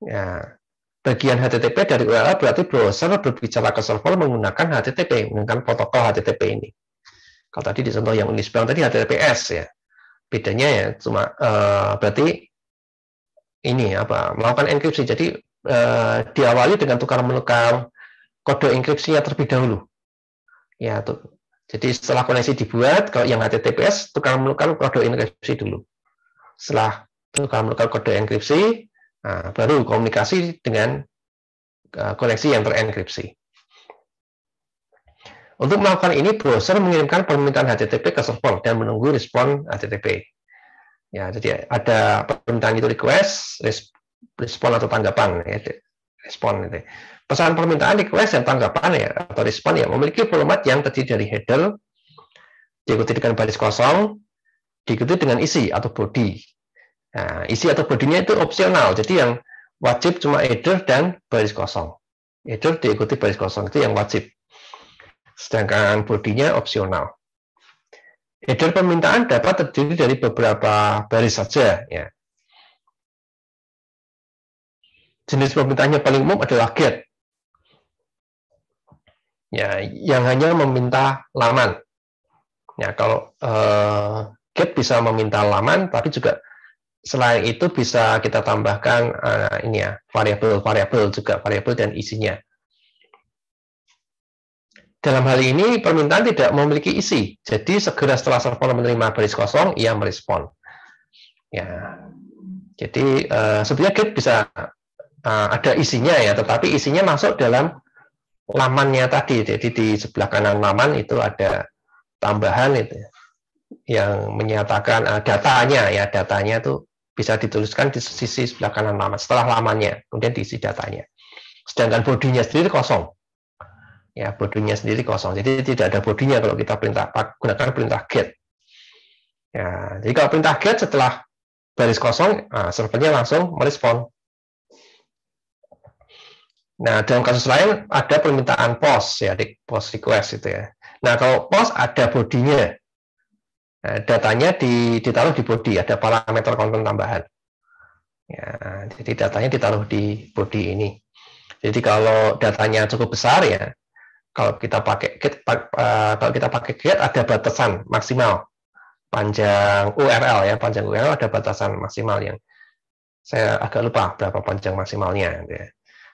ya, bagian HTTP dari URL berarti browser berbicara ke server menggunakan HTTP, menggunakan protokol HTTP ini. Kalau tadi di contoh yang Unis bilang tadi HTTPS ya, bedanya ya cuma berarti ini apa melakukan enkripsi. Jadi diawali dengan tukar menukar kode enkripsinya terlebih dahulu. Ya, tuh. Jadi setelah koneksi dibuat, kalau yang HTTPS tukar menukar kode enkripsi dulu. Setelah tukar menukar kode enkripsi, nah, baru komunikasi dengan koneksi yang terenkripsi. Untuk melakukan ini, browser mengirimkan permintaan HTTP ke server dan menunggu respon HTTP. Ya, jadi ada permintaan itu request, respon atau tanggapan, ya, respon itu. Pesan permintaan, request dan tanggapan ya atau respon ya memiliki format yang terdiri dari header, diikuti dengan baris kosong, diikuti dengan isi atau body. Nah, isi atau bodinya itu opsional, jadi yang wajib cuma header dan baris kosong. Header diikuti baris kosong itu yang wajib. Sedangkan bodinya opsional. Header permintaan dapat terdiri dari beberapa baris saja. Ya. Jenis permintaannya paling umum adalah GET. Ya, yang hanya meminta laman. Ya, kalau GET bisa meminta laman, tapi juga selain itu bisa kita tambahkan ini ya variabel juga variabel dan isinya. Dalam hal ini permintaan tidak memiliki isi, jadi segera setelah server menerima baris kosong, ia merespon. Ya, jadi sebenarnya GET bisa ada isinya ya, tetapi isinya masuk dalam lamannya tadi. Jadi di sebelah kanan laman itu ada tambahan itu yang menyatakan datanya ya, datanya itu bisa dituliskan di sisi sebelah kanan laman setelah lamannya, kemudian diisi datanya. Sedangkan bodinya sendiri kosong. Ya, bodinya sendiri kosong. Jadi tidak ada bodinya kalau kita gunakan perintah get. Ya, jadi kalau perintah get setelah baris kosong, servernya langsung merespon. Nah, dalam kasus lain ada permintaan POST ya, POST request itu ya. Nah, kalau POST ada bodinya. Nah, datanya ditaruh di body, ada parameter konten tambahan. Ya, jadi datanya ditaruh di body ini. Jadi kalau datanya cukup besar ya, kalau kita pakai get ada batasan maksimal panjang URL ya, panjang URL ada batasan maksimal yang saya agak lupa berapa panjang maksimalnya. Ya.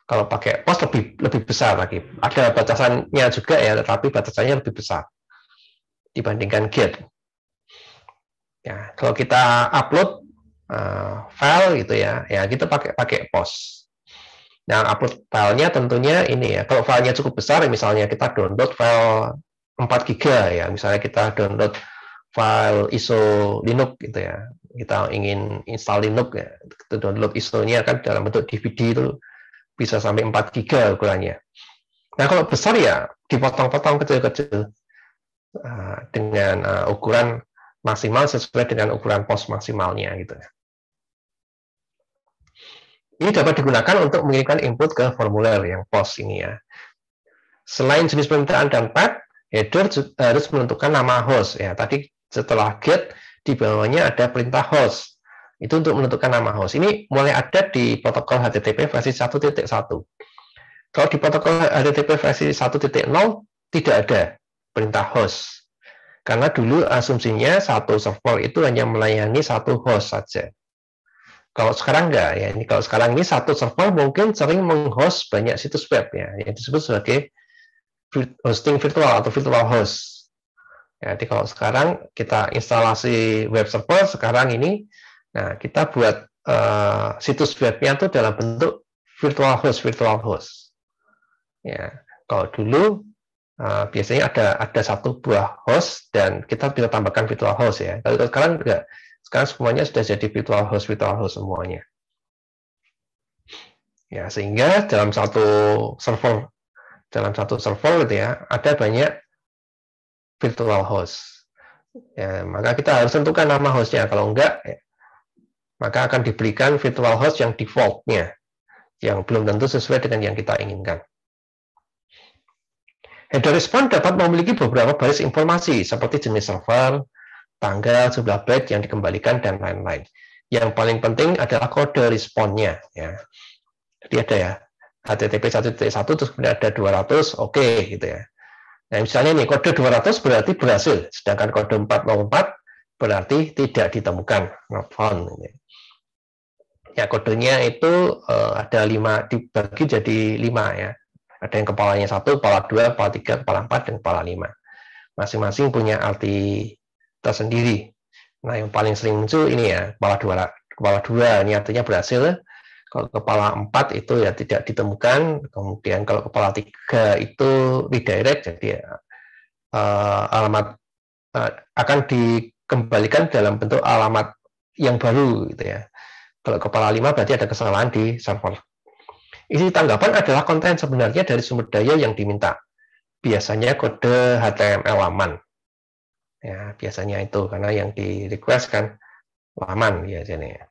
Kalau pakai POST lebih besar lagi. Ada batasannya juga ya, tetapi batasannya lebih besar dibandingkan get. Ya, kalau kita upload file gitu ya kita pakai POST. Nah, upload filenya tentunya ini ya. Kalau filenya cukup besar, misalnya kita download file 4 GB ya, misalnya kita download file ISO Linux gitu ya. Kita ingin install Linux ya, kita download ISO-nya kan dalam bentuk DVD itu bisa sampai 4 GB ukurannya. Nah, kalau besar ya dipotong-potong kecil-kecil dengan ukuran maksimal sesuai dengan ukuran POST maksimalnya gitu. Ini dapat digunakan untuk mengirimkan input ke formulir yang POST ini ya. Selain jenis permintaan dan path, header harus menentukan nama host ya. Tadi setelah get di bawahnya ada perintah host. Itu untuk menentukan nama host. Ini mulai ada di protokol HTTP versi 1.1. Kalau di protokol HTTP versi 1.0 tidak ada perintah host. Karena dulu asumsinya satu server itu hanya melayani satu host saja. Kalau sekarang enggak ya. Ini kalau sekarang ini satu server mungkin sering menghost banyak situs web ya, yang disebut sebagai hosting virtual atau virtual host. Ya, jadi kalau sekarang kita instalasi web server sekarang ini, nah kita buat situs webnya itu dalam bentuk virtual host. Ya, kalau dulu biasanya ada satu buah host dan kita bisa tambahkan virtual host ya. Kalau sekarang enggak. Sekarang semuanya sudah jadi virtual host semuanya. Ya, sehingga dalam satu server gitu ya, ada banyak virtual host. Ya, maka kita harus tentukan nama hostnya. Kalau enggak, ya, maka akan diberikan virtual host yang default-nya, yang belum tentu sesuai dengan yang kita inginkan. Header response dapat memiliki beberapa baris informasi seperti jenis server, tanggal, jumlah byte yang dikembalikan, dan lain-lain. Yang paling penting adalah kode responnya. Ya. Jadi ada ya, HTTP 1.1, terus kemudian ada 200, oke, gitu ya. Nah, misalnya nih, kode 200 berarti berhasil, sedangkan kode 404 berarti tidak ditemukan, not found. Ya, kodenya itu ada 5, dibagi jadi 5 ya. Ada yang kepalanya 1, kepala 2, kepala 3, kepala 4, dan kepala 5. Masing-masing punya arti tersendiri. Nah, yang paling sering muncul ini ya, kepala 2 ini artinya berhasil. Kalau kepala 4 itu ya tidak ditemukan. Kemudian kalau kepala 3 itu redirect, jadi alamat akan dikembalikan dalam bentuk alamat yang baru gitu ya. Kalau kepala 5 berarti ada kesalahan di server. Isi tanggapan adalah konten sebenarnya dari sumber daya yang diminta. Biasanya kode HTML laman. Ya, biasanya itu karena yang di request kan laman biasanya.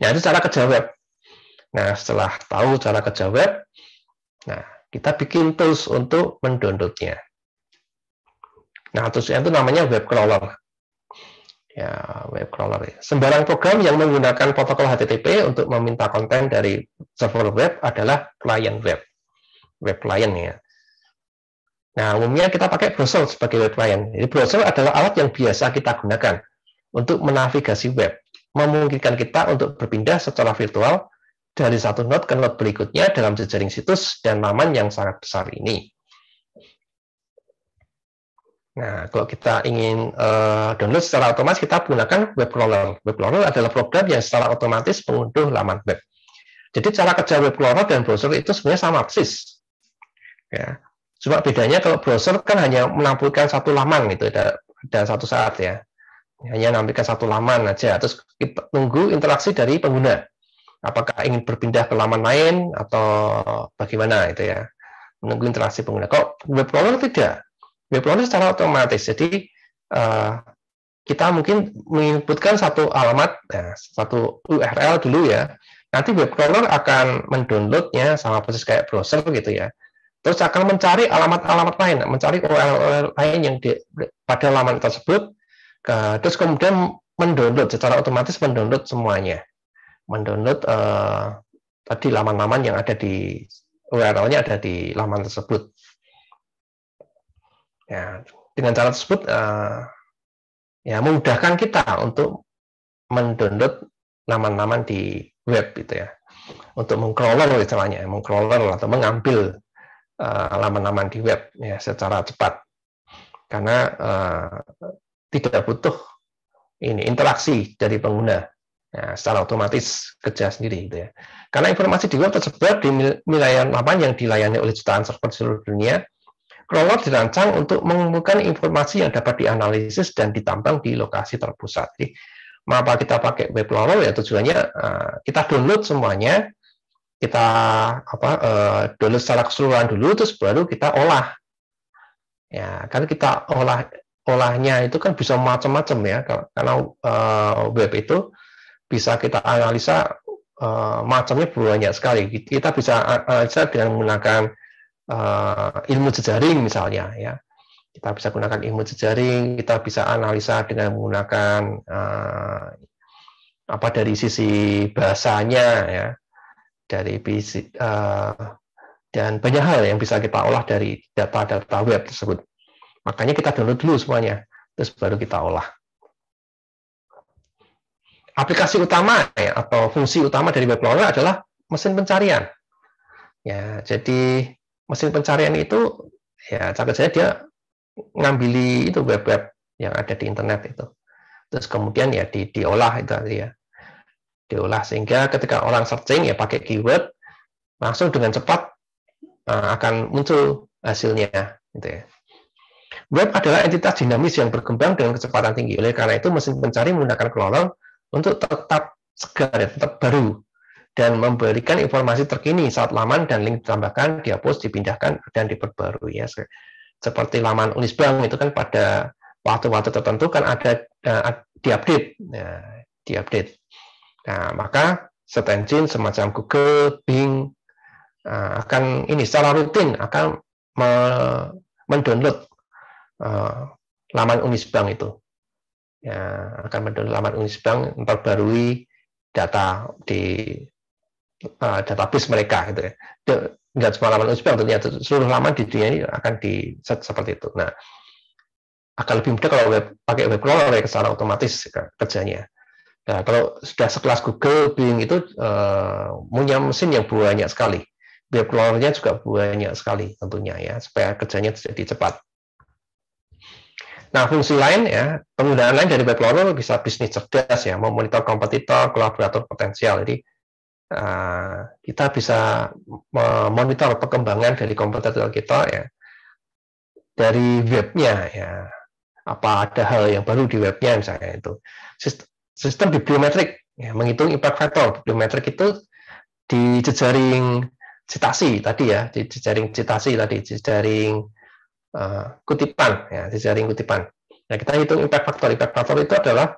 Nah, itu cara kerja web. Nah, setelah tahu cara kerja web, nah kita bikin tools untuk mendownloadnya. Nah, toolsnya itu namanya web crawler. Ya, web crawler. Sembarang program yang menggunakan protokol HTTP untuk meminta konten dari server web adalah client web client ya. Nah, umumnya kita pakai browser sebagai web client. Jadi browser adalah alat yang biasa kita gunakan untuk menavigasi web, memungkinkan kita untuk berpindah secara virtual dari satu node ke node berikutnya dalam jejaring situs dan laman yang sangat besar ini. Nah, kalau kita ingin download secara otomatis, kita gunakan web crawler. Web crawler adalah program yang secara otomatis mengunduh laman web. Jadi cara kerja web crawler dan browser itu sebenarnya sama persis. Ya. Cuma bedanya kalau browser kan hanya menampilkan satu laman gitu, ada satu saat ya. Hanya menampilkan satu laman aja, terus kita tunggu interaksi dari pengguna. Apakah ingin berpindah ke laman lain atau bagaimana itu ya. Menunggu interaksi pengguna. Kok web crawler tidak. Web crawler secara otomatis. Jadi kita mungkin menginputkan satu alamat, ya, satu URL dulu ya. Nanti web crawler akan mendownloadnya sama persis kayak browser gitu ya. Terus akan mencari alamat-alamat lain, mencari URL lain yang pada laman tersebut, terus kemudian mendownload secara otomatis, mendownload semuanya, mendownload tadi laman-laman yang ada di URL-nya ada di laman tersebut. Ya, dengan cara tersebut ya memudahkan kita untuk mendownload laman-laman di web gitu ya, untuk mengcrawler istilahnya, mengcrawler atau mengambil laman-laman di web ya secara cepat, karena tidak butuh interaksi dari pengguna ya, secara otomatis kerja sendiri gitu ya. Karena informasi di web tersebar di miliaran laman yang dilayani oleh jutaan server di seluruh dunia, crawler dirancang untuk mengumpulkan informasi yang dapat dianalisis dan ditambang di lokasi terpusat. Jadi, mengapa kita pakai web crawler ya tujuannya kita download semuanya, kita download secara keseluruhan dulu, terus baru kita olah. Ya, kan kita olahnya itu kan bisa macam-macam ya, karena web itu bisa kita analisa macamnya banyak sekali. Kita bisa analisa dengan menggunakan ilmu jejaring misalnya ya. Kita bisa gunakan ilmu jejaring, kita bisa analisa dengan menggunakan apa dari sisi bahasanya ya, dari dan banyak hal yang bisa kita olah dari data-data web tersebut. Makanya kita download dulu semuanya, terus baru kita olah. Aplikasi utama ya, atau fungsi utama dari web crawler adalah mesin pencarian. Ya, jadi mesin pencarian itu ya cara saya dia ngambili itu web-web yang ada di internet itu. Terus kemudian ya diolah itu ya. Diolah sehingga ketika orang searching ya pakai keyword langsung dengan cepat akan muncul hasilnya gitu ya. Web adalah entitas dinamis yang berkembang dengan kecepatan tinggi. Oleh karena itu mesin pencari menggunakan crawler untuk tetap segar, tetap baru, dan memberikan informasi terkini saat laman dan link ditambahkan, dihapus, dipindahkan, dan diperbarui. Ya. Seperti laman Unisbank itu kan pada waktu-waktu tertentu kan ada diupdate. Nah, maka search engine semacam Google, Bing akan ini secara rutin akan mendownload laman Unisbank itu. Ya, akan mendownload laman Unisbank, memperbarui data di database mereka gitu ya. Tidak cuma laman Unisbank, tentunya seluruh laman di dunia ini akan di set seperti itu. Nah, akan lebih mudah kalau pakai web crawler ya, secara otomatis kerjanya. Nah, kalau sudah sekelas Google, Bing itu punya mesin yang banyak sekali. Web crawlernya juga banyak sekali tentunya ya, supaya kerjanya jadi cepat. Nah, fungsi lain ya, penggunaan lain dari web crawler bisa bisnis cerdas ya, memonitor kompetitor, kolaborator potensial. Jadi kita bisa memonitor perkembangan dari kompetitor kita ya dari webnya ya. Apa ada hal yang baru di webnya misalnya itu. Sistem bibliometrik ya, menghitung impact factor. Bibliometrik itu di jejaring citasi tadi ya, di jejaring citasi tadi, jejaring kutipan ya, jejaring kutipan. Nah, kita hitung impact factor. Impact factor itu adalah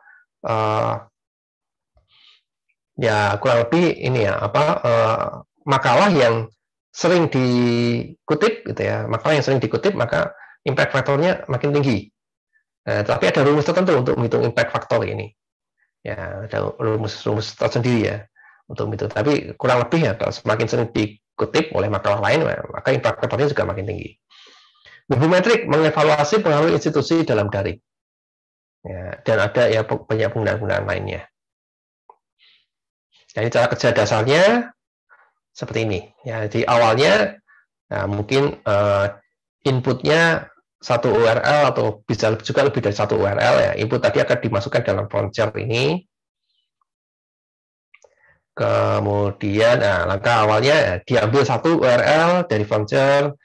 ya kurang lebih ini ya makalah yang sering dikutip gitu ya. Makalah yang sering dikutip maka impact factornya makin tinggi. Nah, tapi ada rumus tertentu untuk menghitung impact factor ini. Ya, ada rumus tersendiri ya untuk itu. Tapi kurang lebih ya kalau semakin sering dikutip oleh makalah lain maka impact factornya juga makin tinggi. Bibliometrik mengevaluasi pengaruh institusi dalam daring. Ya, dan ada ya banyak penggunaan lainnya. Jadi cara kerja dasarnya seperti ini. Ya, di awalnya mungkin inputnya satu URL atau bisa juga lebih dari satu URL ya. Input tadi akan dimasukkan dalam font-jar ini. Kemudian langkah awalnya diambil satu URL dari font-jar,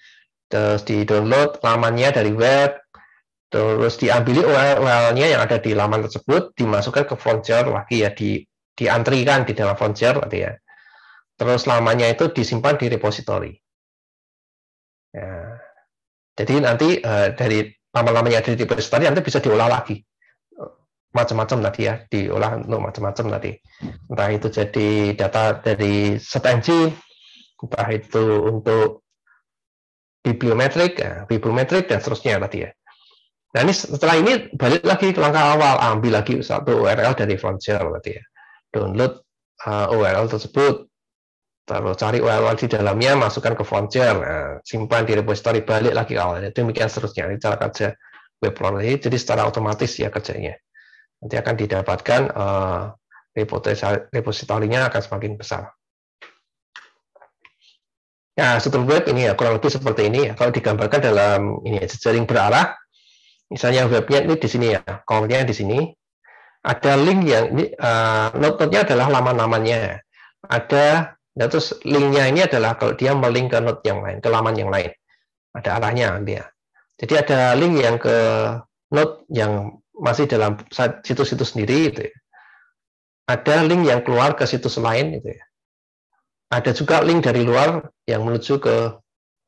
terus di-download lamannya dari web, terus diambil URL-nya yang ada di laman tersebut, dimasukkan ke font-jar lagi ya, diantrikan di dalam font-jar tadi ya. Terus lamanya itu disimpan di repository. Ya. Jadi nanti dari lama-lamanya ada di repository nanti bisa diolah lagi macam-macam tadi ya, diolah untuk macam-macam tadi. Entah itu jadi data dari search engine, entah itu untuk bibliometrik dan seterusnya tadi ya. Nah ini setelah ini balik lagi ke langkah awal, ambil lagi satu URL dari font-jar tadi ya, download URL tersebut. Terus cari URL di dalamnya, masukkan ke font-jar, simpan di repository, balik lagi ke awalnya. Demikian seterusnya. Ini cara kerja web crawler. Jadi secara otomatis ya kerjanya. Nanti akan didapatkan repositorinya akan semakin besar. Nah, struktur web ini ya kurang lebih seperti ini ya. Kalau digambarkan dalam ini ya, jejaring berarah, misalnya webnya ini di sini ya, core-nya di sini. Ada link yang ini node-nya adalah laman-lamannya. Ada nah, terus linknya ini adalah kalau dia melink ke node yang lain, ke laman yang lain, ada arahnya dia. Jadi ada link yang ke node yang masih dalam situs itu sendiri, gitu ya. Ada link yang keluar ke situs lain, gitu ya. Ada juga link dari luar yang menuju ke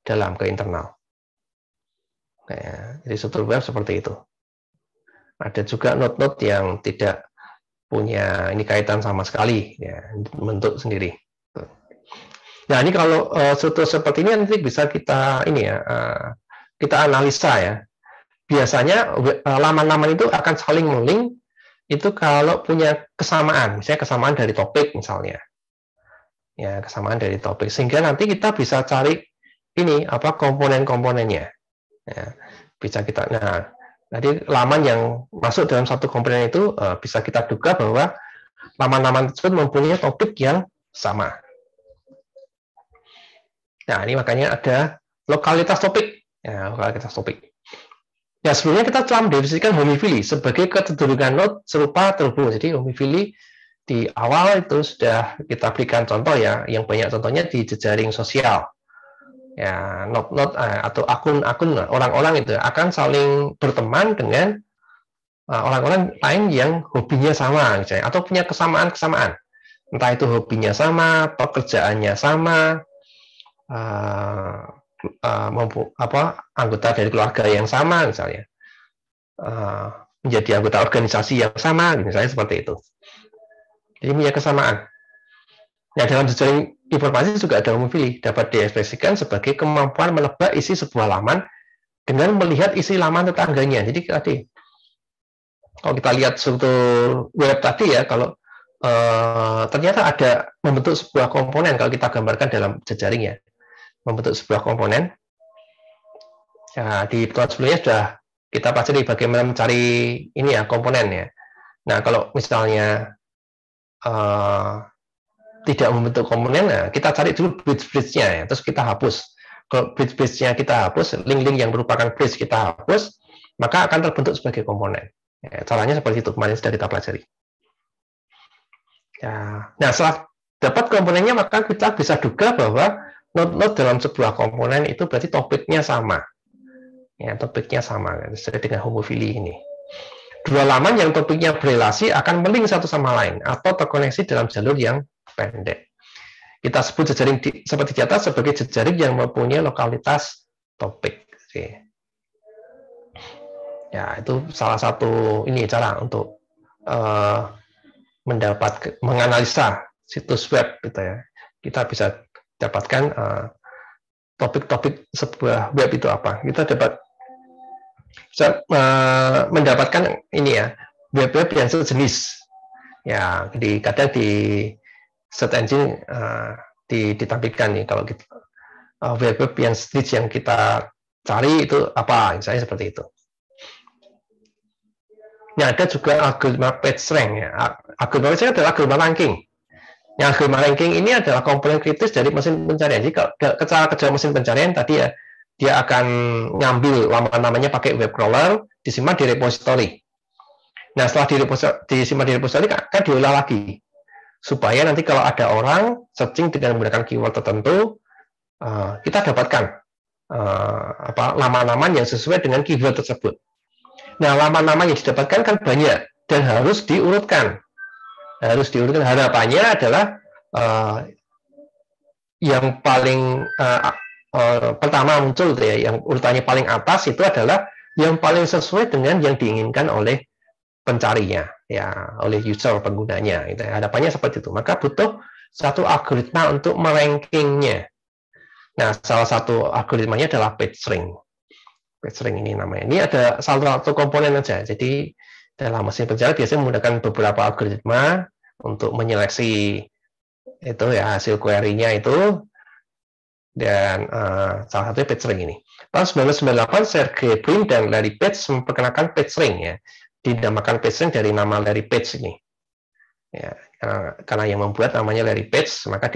dalam, ke internal. Nah, jadi struktur web seperti itu. Ada juga node-node yang tidak punya ini kaitan sama sekali, ya, bentuk sendiri. Nah ini kalau struktur seperti ini nanti bisa kita ini ya kita analisa ya. Biasanya laman-laman itu akan saling melink itu kalau punya kesamaan, misalnya kesamaan dari topik misalnya. Ya, kesamaan dari topik, sehingga nanti kita bisa cari ini apa komponen-komponennya. Ya, bisa kita. Nah, jadi laman yang masuk dalam satu komponen itu bisa kita duga bahwa laman-laman tersebut mempunyai topik yang sama. Nah, ini makanya ada lokalitas topik. Ya, lokalitas topik. Ya, sebelumnya kita telah mendefinisikan homofili sebagai kecenderungan node serupa terhubung. Jadi homofili di awal itu sudah kita berikan contoh ya, yang banyak contohnya di jejaring sosial. Ya, node-node atau akun-akun orang-orang itu akan saling berteman dengan orang-orang lain yang hobinya sama, misalnya, atau punya kesamaan-kesamaan. Entah itu hobinya sama, pekerjaannya sama, anggota dari keluarga yang sama, misalnya, menjadi anggota organisasi yang sama, misalnya seperti itu. Jadi punya kesamaan. Nah, dalam jejaring informasi juga ada homofili, dapat diekspresikan sebagai kemampuan menebak isi sebuah laman dengan melihat isi laman tetangganya. Jadi tadi, kalau kita lihat struktur web tadi ya, kalau ternyata ada membentuk sebuah komponen, kalau kita gambarkan dalam jejaring ya, membentuk sebuah komponen. Ya, di pertemuan sebelumnya sudah kita pelajari bagaimana mencari ini ya komponen ya. Nah, kalau misalnya tidak membentuk komponen, nah kita cari dulu bridge-bridge-nya ya, terus kita hapus. Kalau bridge-bridge-nya kita hapus, link-link yang merupakan bridge kita hapus, maka akan terbentuk sebagai komponen. Ya, caranya seperti itu, kemarin sudah kita pelajari. Ya, nah, setelah dapat komponennya, maka kita bisa duga bahwa node-node dalam sebuah komponen itu berarti topiknya sama. Ya, topiknya sama, sesuai dengan homofili ini. Dua laman yang topiknya berelasi akan melink satu sama lain, atau terkoneksi dalam jalur yang pendek. Kita sebut jejaring seperti di atas sebagai jejaring yang mempunyai lokalitas topik. Ya, itu salah satu ini cara untuk menganalisa situs web gitu ya. Kita bisa dapatkan topik-topik sebuah web itu apa. Kita bisa mendapatkan ini ya, web-web yang sejenis. Ya, kadang di search engine ditampilkan nih kalau kita web-web yang sejenis yang kita cari itu apa, misalnya seperti itu. Nah, ada juga algoritma PageRank ya. Algoritma PageRank adalah algoritma ranking. Yang algoritma ranking ini adalah komponen kritis dari mesin pencarian. Jadi cara kerja mesin pencarian tadi ya, dia akan ngambil laman-lamannya pakai web crawler, disimpan di repository. Nah, setelah disimpan di repository akan diolah lagi supaya nanti kalau ada orang searching dengan menggunakan keyword tertentu, kita dapatkan laman-laman yang sesuai dengan keyword tersebut. Nah, laman-laman yang didapatkan kan banyak dan harus diurutkan. Harapannya adalah yang paling pertama muncul ya, yang urutannya paling atas itu adalah yang paling sesuai dengan yang diinginkan oleh pencarinya, ya, oleh user penggunanya. Gitu. Harapannya seperti itu. Maka butuh satu algoritma untuk merankingnya. Nah, salah satu algoritmanya adalah PageRank. PageRank ini namanya. Ini ada salah satu komponen aja. Jadi dalam mesin pencari biasanya menggunakan beberapa algoritma untuk menyeleksi itu ya hasil query-nya itu. Dan salah satunya PageRank ini. Tahun 1998, Sergey Brin dan Larry Page memperkenalkan PageRank ya. Dinamakan PageRank dari nama Larry Page ini. Ya, karena yang membuat namanya Larry Page, maka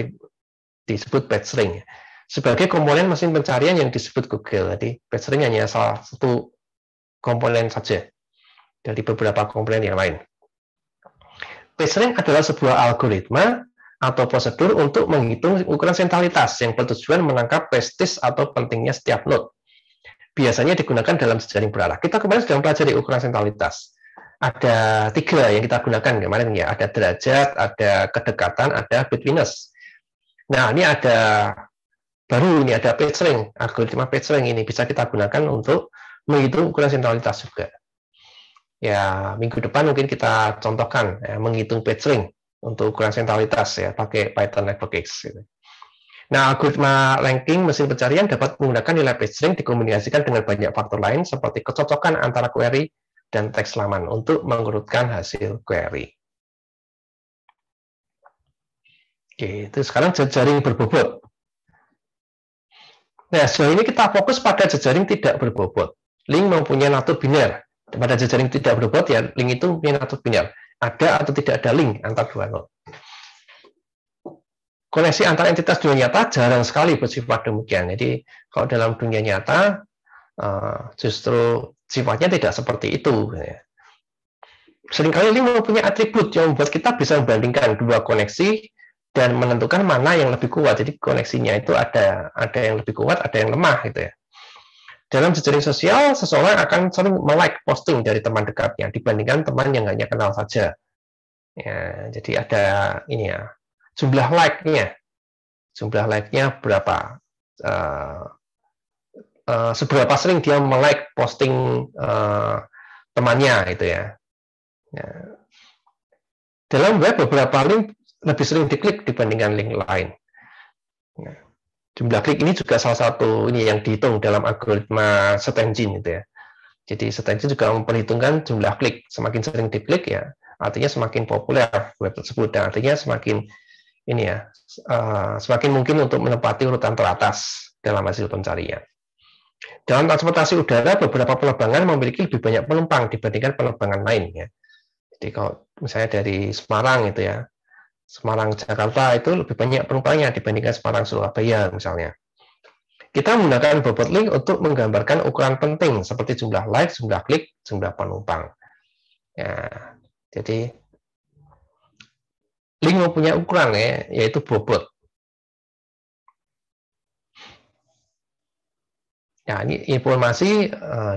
disebut PageRank. Sebagai komponen mesin pencarian yang disebut Google. Jadi PageRank hanya salah satu komponen saja dari beberapa komponen yang lain. PageRank adalah sebuah algoritma atau prosedur untuk menghitung ukuran sentralitas yang bertujuan menangkap prestis atau pentingnya setiap node. Biasanya digunakan dalam jejaring berarah. Kita kemarin sudah mempelajari ukuran sentralitas. Ada 3 yang kita gunakan kemarin ya. Ada derajat, ada kedekatan, ada bitwiness. Nah, ini ada baru ini ada PageRank, algoritma PageRank ini bisa kita gunakan untuk menghitung ukuran sentralitas juga. Ya, minggu depan mungkin kita contohkan ya, menghitung PageRank untuk ukuran sentralitas ya pakai Python Network X. Gitu. Nah, algoritma ranking mesin pencarian dapat menggunakan nilai PageRank dikomunikasikan dengan banyak faktor lain seperti kecocokan antara query dan teks laman untuk mengurutkan hasil query. Oke, itu sekarang jejaring berbobot. Nah, sejauh ini kita fokus pada jejaring tidak berbobot. Link mempunyai natur biner. Pada jejaring tidak berbobot, ya link itu mempunyai natur biner. Ada atau tidak ada link antar dua node. Koneksi antar entitas dunia nyata jarang sekali bersifat demikian. Jadi, kalau dalam dunia nyata, justru sifatnya tidak seperti itu. Seringkali link mempunyai atribut yang membuat kita bisa membandingkan dua koneksi dan menentukan mana yang lebih kuat. Jadi koneksinya itu ada yang lebih kuat, ada yang lemah gitu ya. Dalam jejaring sosial, seseorang akan sering melike posting dari teman dekatnya dibandingkan teman yang hanya kenal saja. Ya, jadi ada ini ya, jumlah like-nya. Jumlah like-nya berapa? Seberapa sering dia melike posting temannya gitu ya. Dalam web, beberapa link lebih sering diklik dibandingkan link lain. Jumlah klik ini juga salah satu ini yang dihitung dalam algoritma search engine gitu ya. Jadi search engine juga memperhitungkan jumlah klik. Semakin sering diklik ya, artinya semakin populer web tersebut, dan artinya semakin ini ya, semakin mungkin untuk menempati urutan teratas dalam hasil pencarian. Dalam transportasi udara, beberapa penerbangan memiliki lebih banyak penumpang dibandingkan penerbangan lain ya. Jadi kalau misalnya dari Semarang itu ya, Semarang Jakarta itu lebih banyak penumpangnya dibandingkan Semarang Surabaya misalnya. Kita menggunakan bobot link untuk menggambarkan ukuran penting seperti jumlah like, jumlah klik, jumlah penumpang. Ya, jadi link mempunyai ukuran ya, yaitu bobot. Ya, ini informasi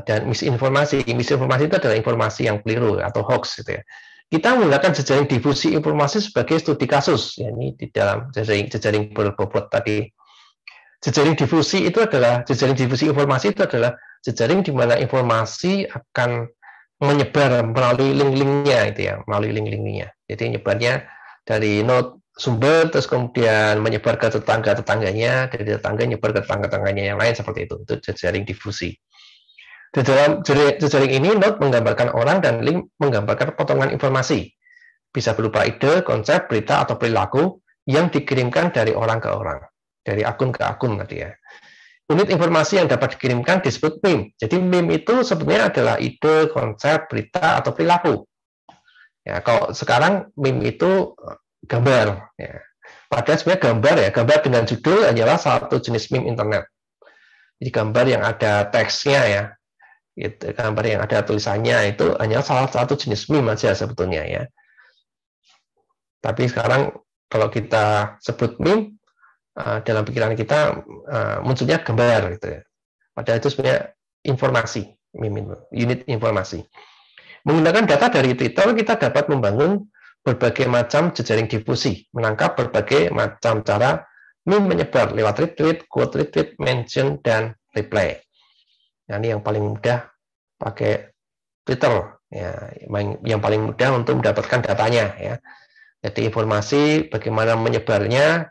dan misinformasi. Misinformasi itu adalah informasi yang keliru atau hoax gitu ya. Kita menggunakan jejaring difusi informasi sebagai studi kasus. Ya, ini di dalam jejaring berbobot tadi. Jejaring difusi itu adalah jejaring difusi informasi itu adalah jejaring di mana informasi akan menyebar melalui link-linknya itu ya, melalui link-linknya. Jadi nyebarnya dari node sumber terus kemudian menyebar ke tetangga-tetangganya, dari tetangga nyebar ke tetangga-tetangganya yang lain seperti itu. Itu jejaring difusi. Di dalam jejaring ini, node menggambarkan orang dan link menggambarkan potongan informasi. Bisa berupa ide, konsep, berita, atau perilaku yang dikirimkan dari orang ke orang. Dari akun ke akun tadi ya. Unit informasi yang dapat dikirimkan disebut meme. Jadi meme itu sebenarnya adalah ide, konsep, berita, atau perilaku. Ya, kalau sekarang meme itu gambar. Ya. Padahal sebenarnya gambar dengan judul hanyalah satu jenis meme internet. Jadi gambar yang ada teksnya ya. Itu gambar yang ada tulisannya itu hanya salah satu jenis meme aja sebetulnya ya. Tapi sekarang kalau kita sebut meme dalam pikiran kita munculnya gambar gitu ya. Padahal itu sebenarnya informasi, meme itu, unit informasi. Menggunakan data dari Twitter kita dapat membangun berbagai macam jejaring difusi, menangkap berbagai macam cara meme menyebar lewat retweet, quote retweet, mention, dan reply. Nah, ini yang paling mudah pakai Twitter, ya, yang paling mudah untuk mendapatkan datanya. Ya. Jadi informasi bagaimana menyebarnya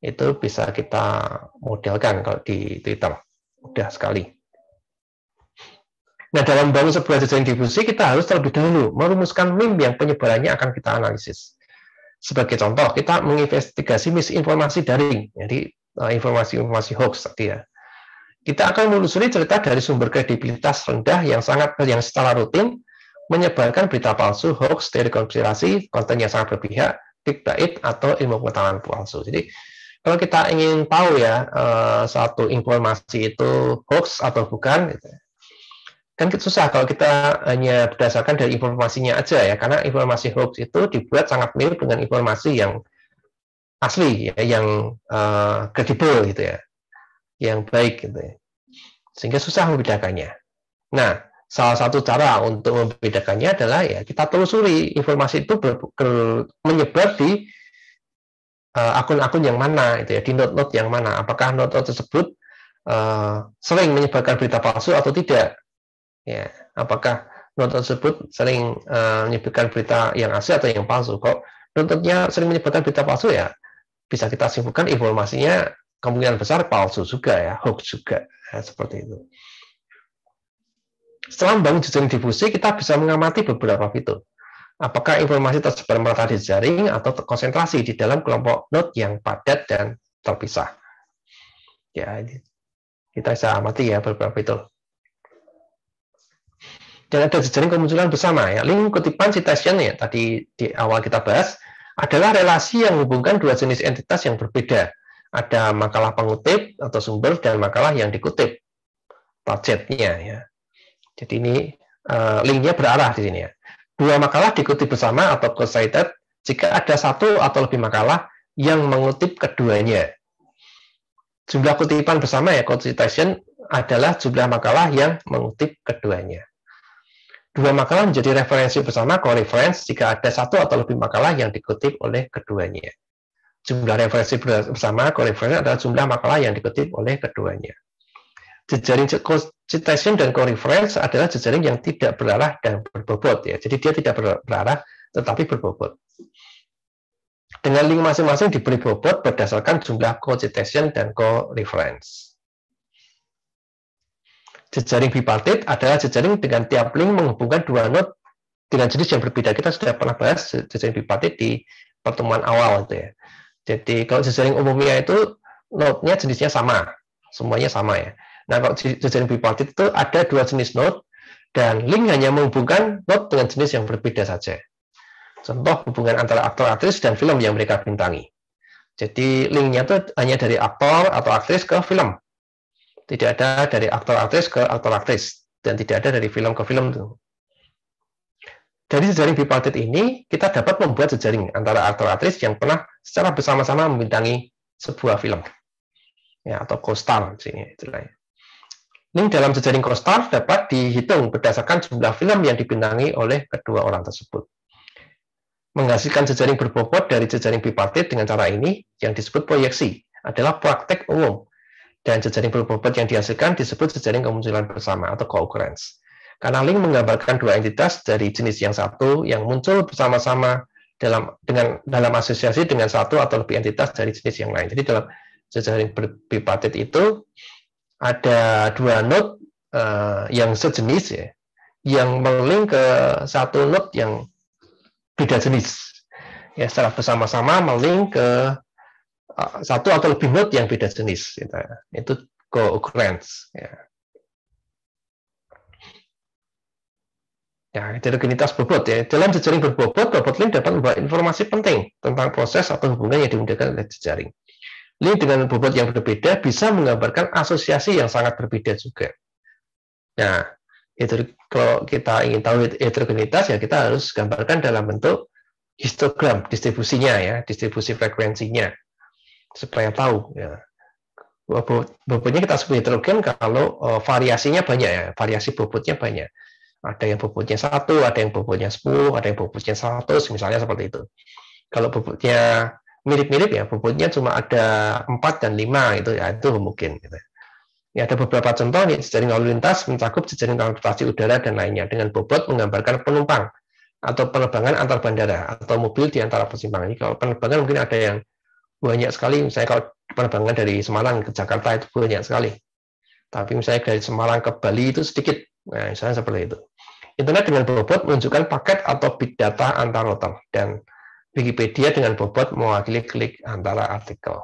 itu bisa kita modelkan kalau di Twitter, mudah sekali. Nah, dalam membangun sebuah jejaring difusi kita harus terlebih dahulu merumuskan meme yang penyebarannya akan kita analisis. Sebagai contoh, kita menginvestigasi misinformasi daring, jadi informasi-informasi hoax tadi ya. Kita akan menelusuri cerita dari sumber kredibilitas rendah yang secara rutin menyebarkan berita palsu, hoax, teori konspirasi, konten yang sangat berpihak, clickbait, atau ilmu pengetahuan palsu. Jadi kalau kita ingin tahu ya satu informasi itu hoax atau bukan, gitu, kan susah kalau kita hanya berdasarkan dari informasinya aja ya, karena informasi hoax itu dibuat sangat mirip dengan informasi yang asli, ya, yang kredibel gitu ya. Yang baik gitu ya. Sehingga susah membedakannya. Nah, salah satu cara untuk membedakannya adalah ya kita telusuri informasi itu menyebar di akun-akun yang mana itu ya, di node-node yang mana. Apakah node-node tersebut sering menyebarkan berita palsu atau tidak? Ya, apakah node tersebut sering menyebarkan berita yang asli atau yang palsu? Kalau node-nya sering menyebarkan berita palsu ya bisa kita simpulkan informasinya kemungkinan besar palsu juga ya, hoax juga ya, seperti itu. Setelah membangun jejaring difusi, kita bisa mengamati beberapa fitur. Apakah informasi tersebar merata di jejaring atau terkonsentrasi di dalam kelompok node yang padat dan terpisah. Ya, kita bisa amati ya beberapa fitur. Dan ada jejaring kemunculan bersama ya. Link kutipan citation ya tadi di awal kita bahas adalah relasi yang menghubungkan dua jenis entitas yang berbeda. Ada makalah pengutip atau sumber dan makalah yang dikutip, targetnya ya. Jadi ini linknya berarah di sini ya. Dua makalah dikutip bersama atau co-cited jika ada satu atau lebih makalah yang mengutip keduanya. Jumlah kutipan bersama ya, co-citation adalah jumlah makalah yang mengutip keduanya. Dua makalah menjadi referensi bersama co-reference jika ada satu atau lebih makalah yang dikutip oleh keduanya. Jumlah referensi bersama co-reference adalah jumlah makalah yang dikutip oleh keduanya. Jejaring co-citation dan co-reference adalah jejaring yang tidak berarah dan berbobot ya. Jadi dia tidak berarah tetapi berbobot. Dengan link masing-masing diberi bobot berdasarkan jumlah co-citation dan co-reference. Jejaring bipartit adalah jejaring dengan tiap link menghubungkan dua node dengan jenis yang berbeda. Kita sudah pernah bahas jejaring bipartit di pertemuan awal itu ya. Jadi kalau jejaring umumnya itu node-nya jenisnya sama, semuanya sama ya. Nah, kalau jejaring bipartit itu ada dua jenis node dan link hanya menghubungkan node dengan jenis yang berbeda saja. Contoh hubungan antara aktor, aktris, dan film yang mereka bintangi. Jadi linknya itu hanya dari aktor atau aktris ke film. Tidak ada dari aktor, aktris ke aktor, aktris. Dan tidak ada dari film ke film. Dari jejaring bipartit ini, kita dapat membuat jejaring antara aktor, aktris yang pernah secara bersama-sama membintangi sebuah film. Ya, atau co-star. Link dalam jejaring co-star dapat dihitung berdasarkan jumlah film yang dibintangi oleh kedua orang tersebut. Menghasilkan jejaring berbobot dari jejaring bipartit dengan cara ini, yang disebut proyeksi, adalah praktek umum. Dan jejaring berbobot yang dihasilkan disebut jejaring kemunculan bersama atau co-occurrence. Karena link menggambarkan dua entitas dari jenis yang satu yang muncul bersama-sama dalam asosiasi dengan satu atau lebih entitas dari jenis yang lain. Jadi dalam jejaring bipartit itu ada dua node yang sejenis ya, yang melink ke satu node yang beda jenis. Ya, secara bersama-sama melink ke satu atau lebih node yang beda jenis. Gitu. Itu co-occurrence. Ya. Ya, heterogenitas bobot ya. Dalam jejaring berbobot, bobot link dapat membawa informasi penting tentang proses atau hubungan yang dimudahkan oleh jejaring. Link dengan bobot yang berbeda bisa menggambarkan asosiasi yang sangat berbeda juga. Nah, itu kalau kita ingin tahu heterogenitas ya kita harus gambarkan dalam bentuk histogram distribusinya ya, distribusi frekuensinya supaya tahu ya. Bobotnya kita sebut heterogen kalau variasinya banyak ya, variasi bobotnya banyak. Ada yang bobotnya 1, ada yang bobotnya 10, ada yang bobotnya 100, misalnya seperti itu. Kalau bobotnya mirip-mirip ya, bobotnya cuma ada 4 dan 5 itu ya, itu mungkin gitu. Ya, ada beberapa contoh nih, jejaring lalu lintas mencakup jejaring transportasi udara dan lainnya dengan bobot menggambarkan penumpang atau penerbangan antar bandara atau mobil di antara persimpangan. Jadi kalau penerbangan mungkin ada yang banyak sekali, misalnya kalau penerbangan dari Semarang ke Jakarta itu banyak sekali. Tapi misalnya dari Semarang ke Bali itu sedikit. Nah, misalnya seperti itu. Internet dengan bobot menunjukkan paket atau bit data antar router dan Wikipedia dengan bobot mewakili klik antara artikel.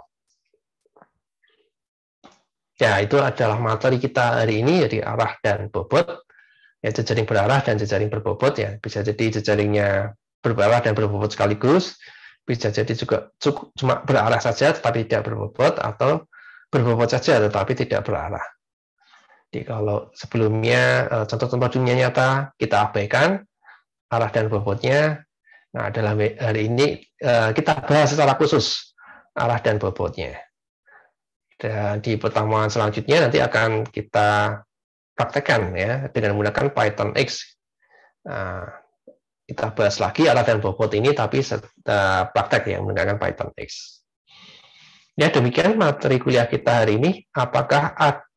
Ya, itu adalah materi kita hari ini, jadi arah dan bobot. Ya, jejaring berarah dan jejaring berbobot ya. Bisa jadi jejaringnya berarah dan berbobot sekaligus. Bisa jadi juga cuma berarah saja tetapi tidak berbobot, atau berbobot saja tetapi tidak berarah. Jadi kalau sebelumnya contoh-contoh dunia nyata kita abaikan arah dan bobotnya. Nah, dalam hari ini kita bahas secara khusus arah dan bobotnya. Dan di pertemuan selanjutnya nanti akan kita praktekkan ya dengan menggunakan Python X. Kita bahas lagi arah dan bobot ini tapi praktek ya menggunakan Python X. Ya, demikian materi kuliah kita hari ini. Apakah